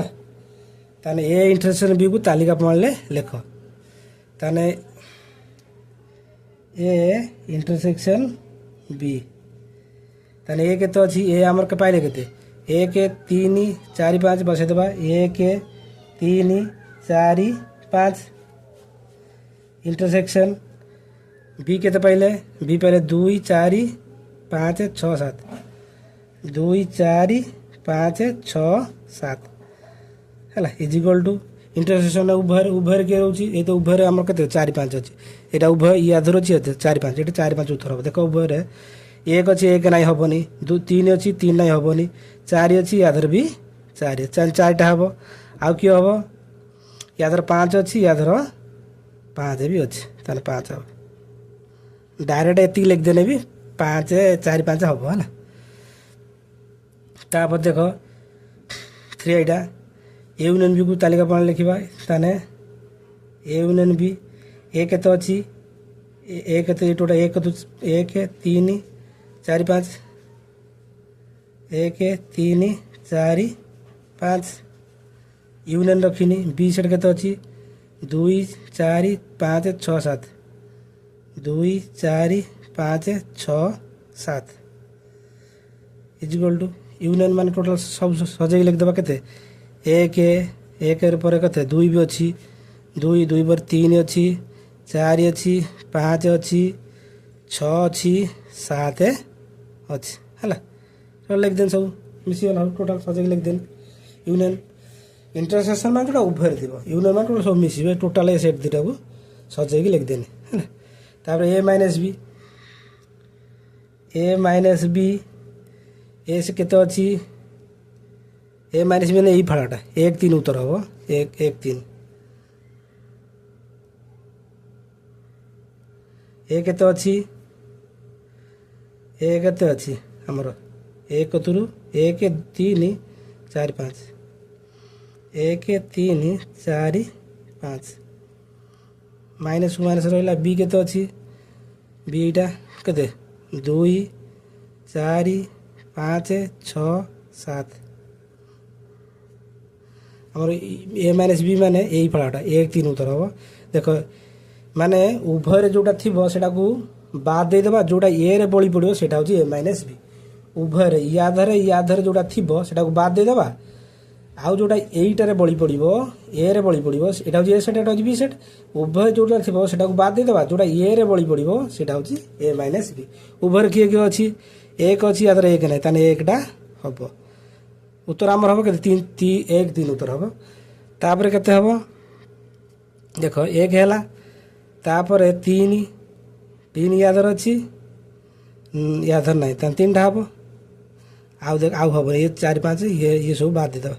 Speaker 1: ताने ए इंटरसेक्शन बी को तालिका प्रणाली लिख ताने ए इंटरसेक्शन बी ताने ए केते अछि ए हमर के पाइले केते 1 3 4 5 बसे देबा 1 3 4 5 इंटरसेक्शन बी केते पाइले बी पाइले 2 4 5 6 7 2 4 5 6 7 हैला इज इक्वल टू इंटरसेक्शन उभय के रहउची ए तो उभय हमर केते 4 5 अछि एटा उभय या धर अछि 4 5 एटा 4 5 उत्तर हो देखो उभय रे 1 अछि 1 नै हबनी 2 3 अछि 3 नै हबनी 4 अछि या धर भी 4 चारटा हबो आ की हबो या धर 5 अछि या धर 5 भी अछि ताले 5 हबो डायरेक्ट एति लिख देने भी 5 4 5 हबो है ना तापर देखो 3 आइटा ए यूनियन बी को तालिका प्रणाली लिखिबा ताने ए यूनियन बी ए केते अछि ए केते टोटल 1 3 4 5 1 3 4 5 यूनियन रखिनी बी सेट केते अछि 2 4 5 6 7 2 4 5 6 7 इज इक्वल टू यूनियन मान टोटल सब सजे लिख देबा केते 1 पर केते 2 भी अछि 2 पर 3 अछि 4 अछि 5 अछि 6 अछि 7 अछि हला तो लिख देन सब मिसी वाला टोटल सजे लिख देन यूनियन इंटरसेक्शन मान जोटा उभय थिबो यूनियन मान टोटल सब मिसिबे टोटल ए सेट दिटा को सजे लिख देन है तापर ए माइनस बी ए से केते अछि ए माइनस बी ने ई फाड़ाटा 1 3 उत्तर हबो 1 1 3 ए केते अछि ए केते अछि हमरो 1 तुरु 1 3 4 5 1 3 4 5 माइनस रहला बी केते अछि बीटा केते 2 4 5 6 7 आमर ए माइनस बी माने यही फलाटा 1 3 उत्तर हम देख माने उभय जोटा थी को बाद देदेबा जोटा ए रे बड़ी पड़ो सेटा हूँ ए माइनस बी उभय या धरे जोटा थी सेटा को बाद देदेबा आउ जोटा एईटारे बड़ी पड़ो ए रे बड़ी पड़ो एटा हूँ ए सेट एटा हूँ बी सेट उभय जोटा थी सेटा को बाद देदेबा जोटा ए रे बड़ी पड़ो सेटा हूँ ए माइनस बी उभय किए किए अच्छी एक अच्छी या एक ना ताने एकटा हम उत्तर आमर हम के 1 3 उत्तर हम तापर केते हम देख एक है तापर 3 3 यादर अच्छी यादर ना तान 3टा हम आउ देख आउ हम ये 4 5 ये सब बाद देदेबा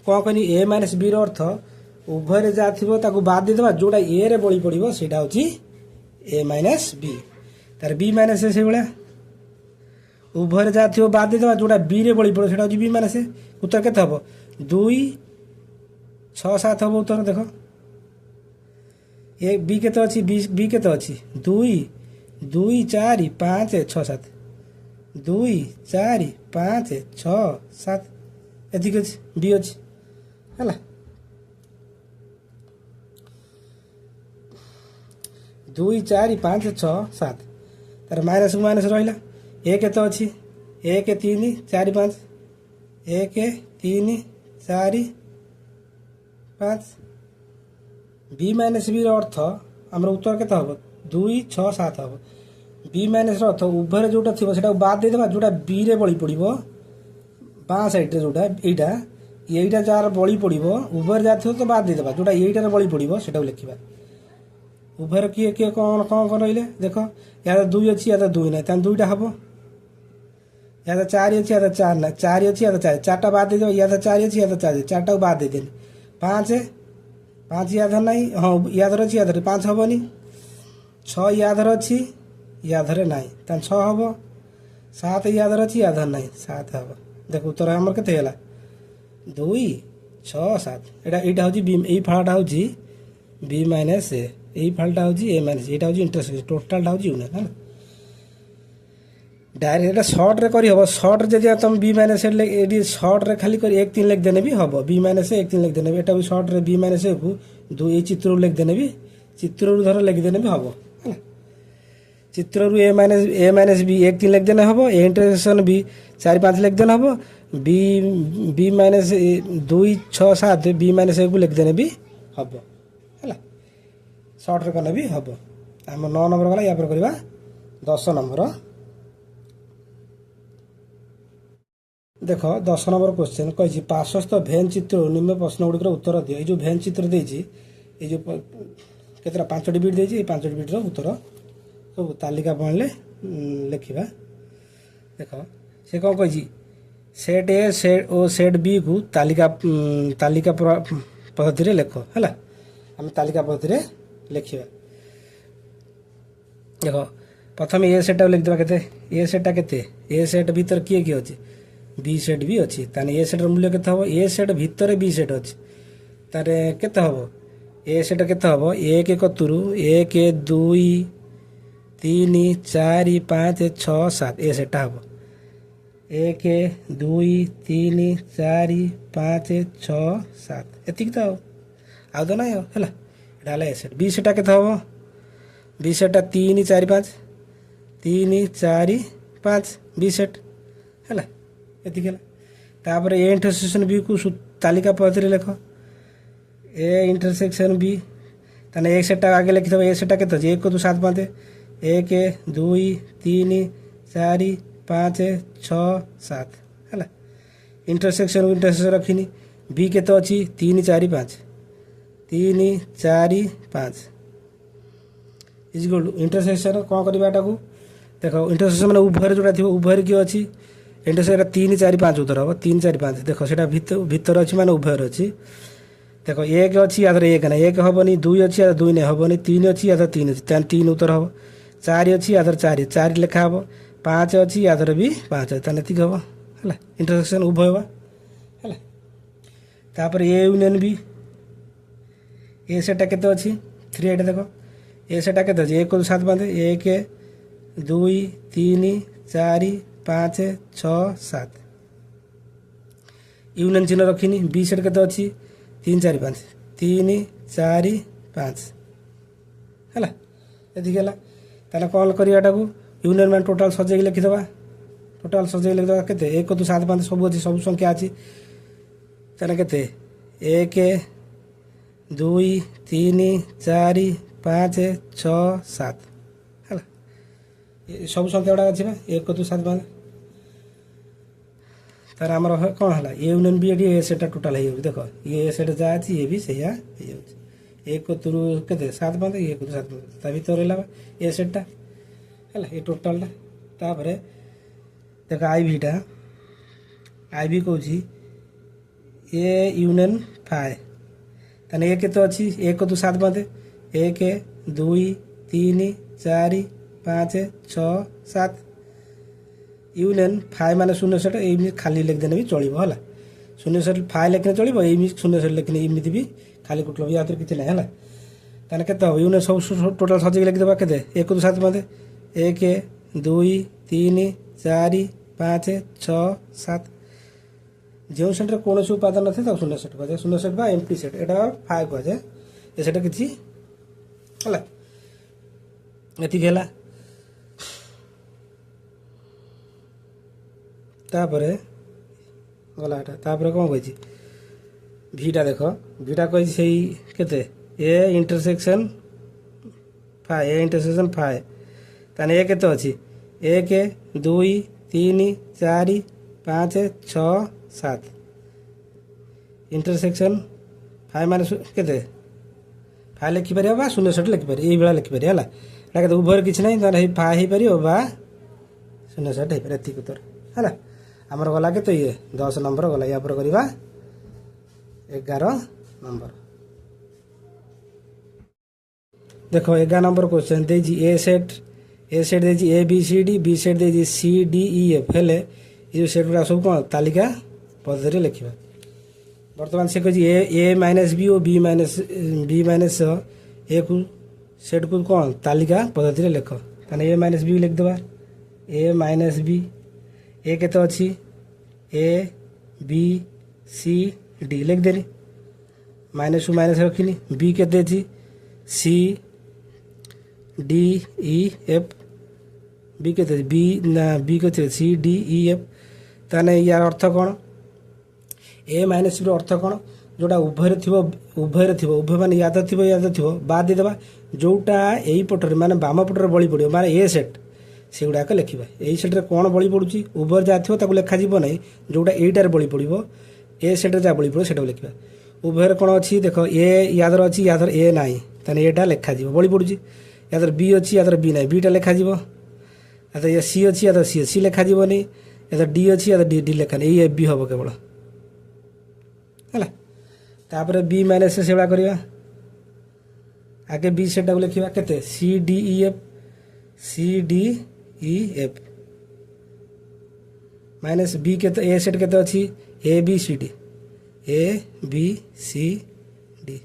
Speaker 1: कौन कहनी ए माइनस बी अर्थ उभय जहाँ थी बाद देदेबा जोटा ए रे बड़ी पड़ो सेटा हूँ ए माइनस बी तार बी माइनस से भाया उभय जहाँ थी बाद देदेबा जोटा बी रे बड़ी पड़ो सेटा हूँ बी माइनस उत्तर केते हम 2 6 7 हम उत्तर देख ए बी केते अच्छी बी केते अच्छी 2 2 4 5 6 7 2 4 5 6 7 एतिक अच्छी बी अच्छी है 2 4 5 6 7 तार माइनस माइनस रहा ए केते अच्छी 1 3 4 5 1 3 4 5 बी माइनस बी अर्थ आम उत्तर केते हम 2 6 7 हम बी माइनस अर्थ उभय जोटा थी सेटा बाद देदेबा जोटा बी रे बड़ी पड़ो बाँ साइड जोटा यहीटा जार बड़ी पड़ो उभय जहाँ थी तो बाद देदेबा जोटा यहीटार बड़ी पड़ो सेटा लिखा उभयर किए किए कौन कौन कौन रही देख या 2 अच्छी या 2 ना तान 2टा हम या 4 अच्छी या 4 ना 4 अच्छी या 4 4टा बाद दे या 4 अच्छी या 4 4टा बाद दे 5 5 यादर ना हाँ यादर अच्छी यादर 5 हेनी 6 यादर अच्छी यादर ना तान 6 हम 7 यादर अच्छी यादर ना 7 हम देख उत्तर आमर के 2 6 7 एटा हूँ बी यही फलाटा हूँ बी माइनस ए यही फलटा हूँ ए माइनस यहाँ हूँ इंटरसेक्शन टोटालटा हूँ यूनियन है ना डायरेक्ट सर्ट रे करी हम सर्ट जब तुम बी माइनस ये सर्ट रे खाली कर 1 3 लिख देने भी हम बी माइनस 1 3 लिख देने भी एटा भी सर्ट रे बी माइनस को 2 ये चित्र लिख देने भी चित्र धर लिख देने भी हम है चित्र ए माइनस बी 1 3 लिख देने हम ए इंटरसेक्शन बी 4 5 लिख देना हम बी माइनस 2 6 7 बी माइनस को लिख देने भी हम है सर्ट रे करने भी हम आम 9 नंबर गला या करवा 10 नंबर देख 10 नंबर क्वेश्चन कही पार्श्वस्थ भेन चित्र निम्न प्रश्न गुड़िकर उत्तर दियो ये जो भेन चित्र देती ये जो केतरा 5टी बिट देती 5टी बिट्र उत्तर सब तालिका बनले लिखा देख से कौन कही सेट ए सेट और सेट बी को तालिका पद्धति लिख है आम तालिका पद्धति लिखा देख प्रथम ए सेटा लिखिदेवा केते ए सेटा केते ए सेट भीतर किए किए अच्छे बी सेट भी अच्छी ताने ए सेटर मूल्य केते हम ए सेट भीतर बी सेट अच्छी तारे केते हम ए सेट केते हम 1 कतुरु 1 2 3 4 5 6 7 ए सेटा हम 1 2 3 4 5 6 7 एतिक तो आउ तो ना है ए सेट बी सेटा केते हम बी सेटा 3 4 5 3 4 5 बी सेट है एतिक तापर ए इंटरसेक्शन बी को तालिका पद्धति लिख ए इंटरसेक्शन बी ताने एक सेटा आगे लिखि ए सेटा के 1 2 7 5 1 2 3 4 5 6 7 है इंटरसेक्शन रखनी बी के अच्छी 3 4 5 3 4 5 इज इंटरसेक्शन कौन करवाटा को देख इंटरसेक्शन मैंने उभय जोटा थी उभय किए अच्छी इंटरसेक्शन 3 4 5 उत्तर हम 3 4 5 देख से भीतर अच्छी मैंने उभय अच्छी देख 1 अच्छी या 1 ना 1 हेनी 2 अच्छी या 2 नहीं हेनी 3 अच्छी या 3 अच्छी 3 उत्तर हम 4 अच्छी या 4 4 लिखा हम 5 अच्छी या भी 5 एतिक हम है इंटरसेक्शन उभय है तापर ए यूनियन बी ए सेटा केते अच्छी 3 एट देख ए सेटा केते अच्छी 1 2 7 5 1 2 3 4 5 6 7 यूनियन चिन्ह रखिनी बी सेट केते अछि 3 4 5 3 4 5 हैला एथि गेला ताला कॉल करियाटा को यूनियन मान टोटल सजे लिखि दबा टोटल सजे लिखि दबा केते 1 2 7 5 सब अछि सब संख्या अछि ताला केते 1 2 3 4 5 6 7 हैला सब संख्या उडा अछि बा 1 2 7 5 तार हमर कोन हला ए यूनियन बी एडी ए सेटा टोटल है देखो ये सेट जा अछि ये भी सहीया हे जाउछि 1 2 केते 7 5 1 2 7 ता भीतर रहला ए सेटा हला ए टोटल ता तापरे देखो आई भी कहूछि ए यूनियन 5 तने ए केते अछि 1 2 7 5 1 2 3 4 5 6 7 यूनियन 5 माने 0 सेट एमि खाली लिख देने भी चलिबो हला 0 सेट 5 लिखने चलिबो एमि 0 सेट लिखने एमिति भी खाली कुटलो या तो किछ नै हला तने केते हो यूनियन सब टोटल सजे लिख देबा केते 1 2 7 5 1 2 3 4 5 6 7 जो सेट कोन से उपादान नथे त 0 सेट कहजे 0 सेट बा एम्प्टी सेट एटा 5 कहजे ए सेट किछि हला एति गेला तापरे गला एटा तापरे कोन कहछि भीटा देखो भीटा कहछि सेही केते ए इंटरसेक्शन 5 ताने ए केते अछि 1 2 3 4 5 6 7 इंटरसेक्शन 5 माने केते 5 लिखि परिया बा 0 सेट लिखि परिया ए बेला लिखि परिया हला लागे तो उभर किछ नै ताने 5 हे परियो बा 0 सेट हे परिया ठीक उत्तर हला हमर गला के तो ये 10 नंबर गला या पर करिबा 11 नंबर देखो 11 नंबर क्वेश्चन दे जी ए सेट दे जी ए बी सी दे जी सी डी ई एफ हेले ये सेट गुरा सब कोन तालिका पद्धति लिखिबा वर्तमान से कह जी ए माइनस बी और बी माइनस ए को सेट को कोन तालिका पद्धति लिख ताने ए माइनस बी लिख देबा ए माइनस बी ए के तो अच्छी ए बी सी डी लिख देनी माइनस टू माइनस रखिनी बी के अच्छी C D E F B के बी ना बी के सी डी ई एफ ताने यार अर्थ कौन ए माइनस बी अर्थ कौन जोटा उभय थी उभय मान याद थी बाद देदेबा जोटा यही पटर माने बाम पटर बड़ी पड़ो माने ए सेट से गुड़ाक लिखा यही सेट्रे कौन बड़ी पड़ुची उभर जहाँ थो लिखा ना जोटा यहीटार बड़ी पड़ो ए सेट्रे जहाँ बड़ी पड़ो से लिखा उभयर कौन अच्छी देख ए यादर अच्छी यादर ए ना ताने एटा लिखा बड़ी पड़ुची यादर बी अच्छी यादर बी ना बीटा लिखा यादर ये सी अच्छी यादर सी लिखा यादर डी अच्छी यादर डी डी लिखा नहीं एफ बी हम केवल है बी माइनस से करवा आगे बी सेटा लिखा के C D E F minus B के ए सेट के अच्छी ए बी सी डी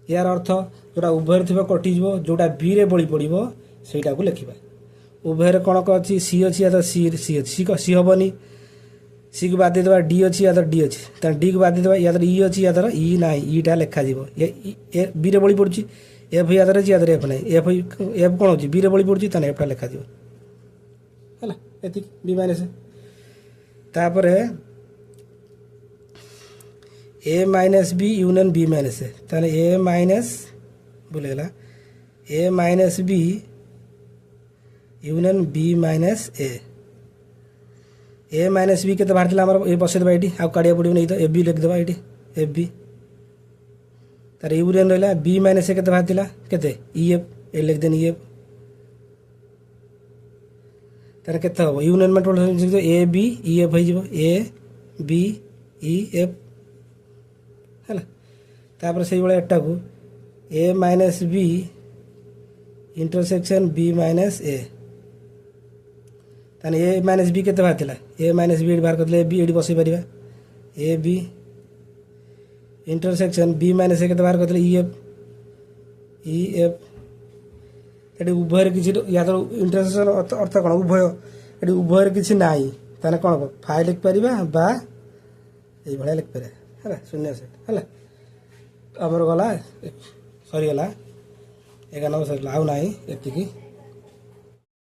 Speaker 1: यार अर्थ जोटा उभय थी कटिज जोटा बी रे बड़ी पड़ो सेटा को लिखा उभय कौन अच्छी सी अच्छी या सी सी हेनी सी को बाद देवा डी अच्छी या डी अच्छी डी को बाद देवा या ई अच्छी या ई ना ईटा लिखा बी रे बड़ी पड़ी एफ यादर अच्छी यादर एफ ना एफ एफ कौन हो बी रे बड़ी पड़ी ताने एफटा लिखा है ये बी माइनस तापर A minus B union B minus ताने ए माइनस बोलेगा A minus B union B minus A minus B के बाहर आम ए बसई देवा ये काढ़िया पड़ो नहीं तो एफ बी लिखिदेवा ये एफ बी तार यूनियन रहा बी माइनस ए के बाहर के E F A लिखदेन E F तार के यूनियन में total A B E F हो ए बी ई एफ है तापर से एटा को A minus B intersection B minus A ताने ए माइनस बी के बाहर ए माइनस बी बाहर कर ए बी ये बसई पार A B intersection B minus A के बाहर कर ई एफ ये उभय किसी या तो इंटरसेक्शन अर्थ कौन उभय ଏଠି ଉଭୟରେ କିଛି ନାହିଁ ତାହେଲେ କ'ଣ ହେବ ଫାଇ ଲେଖିପାରିବା ବା ଏଇଭଳିଆ ଲେଖିପାରିବା ହେଲା ଶୂନ୍ୟ ସେଟ୍ ହେଲା। ଆମର ଗଲା ସରିଗଲା 11 ନମ୍ବର ସରିଗଲା ଆଉ ନାହିଁ ଏତିକି।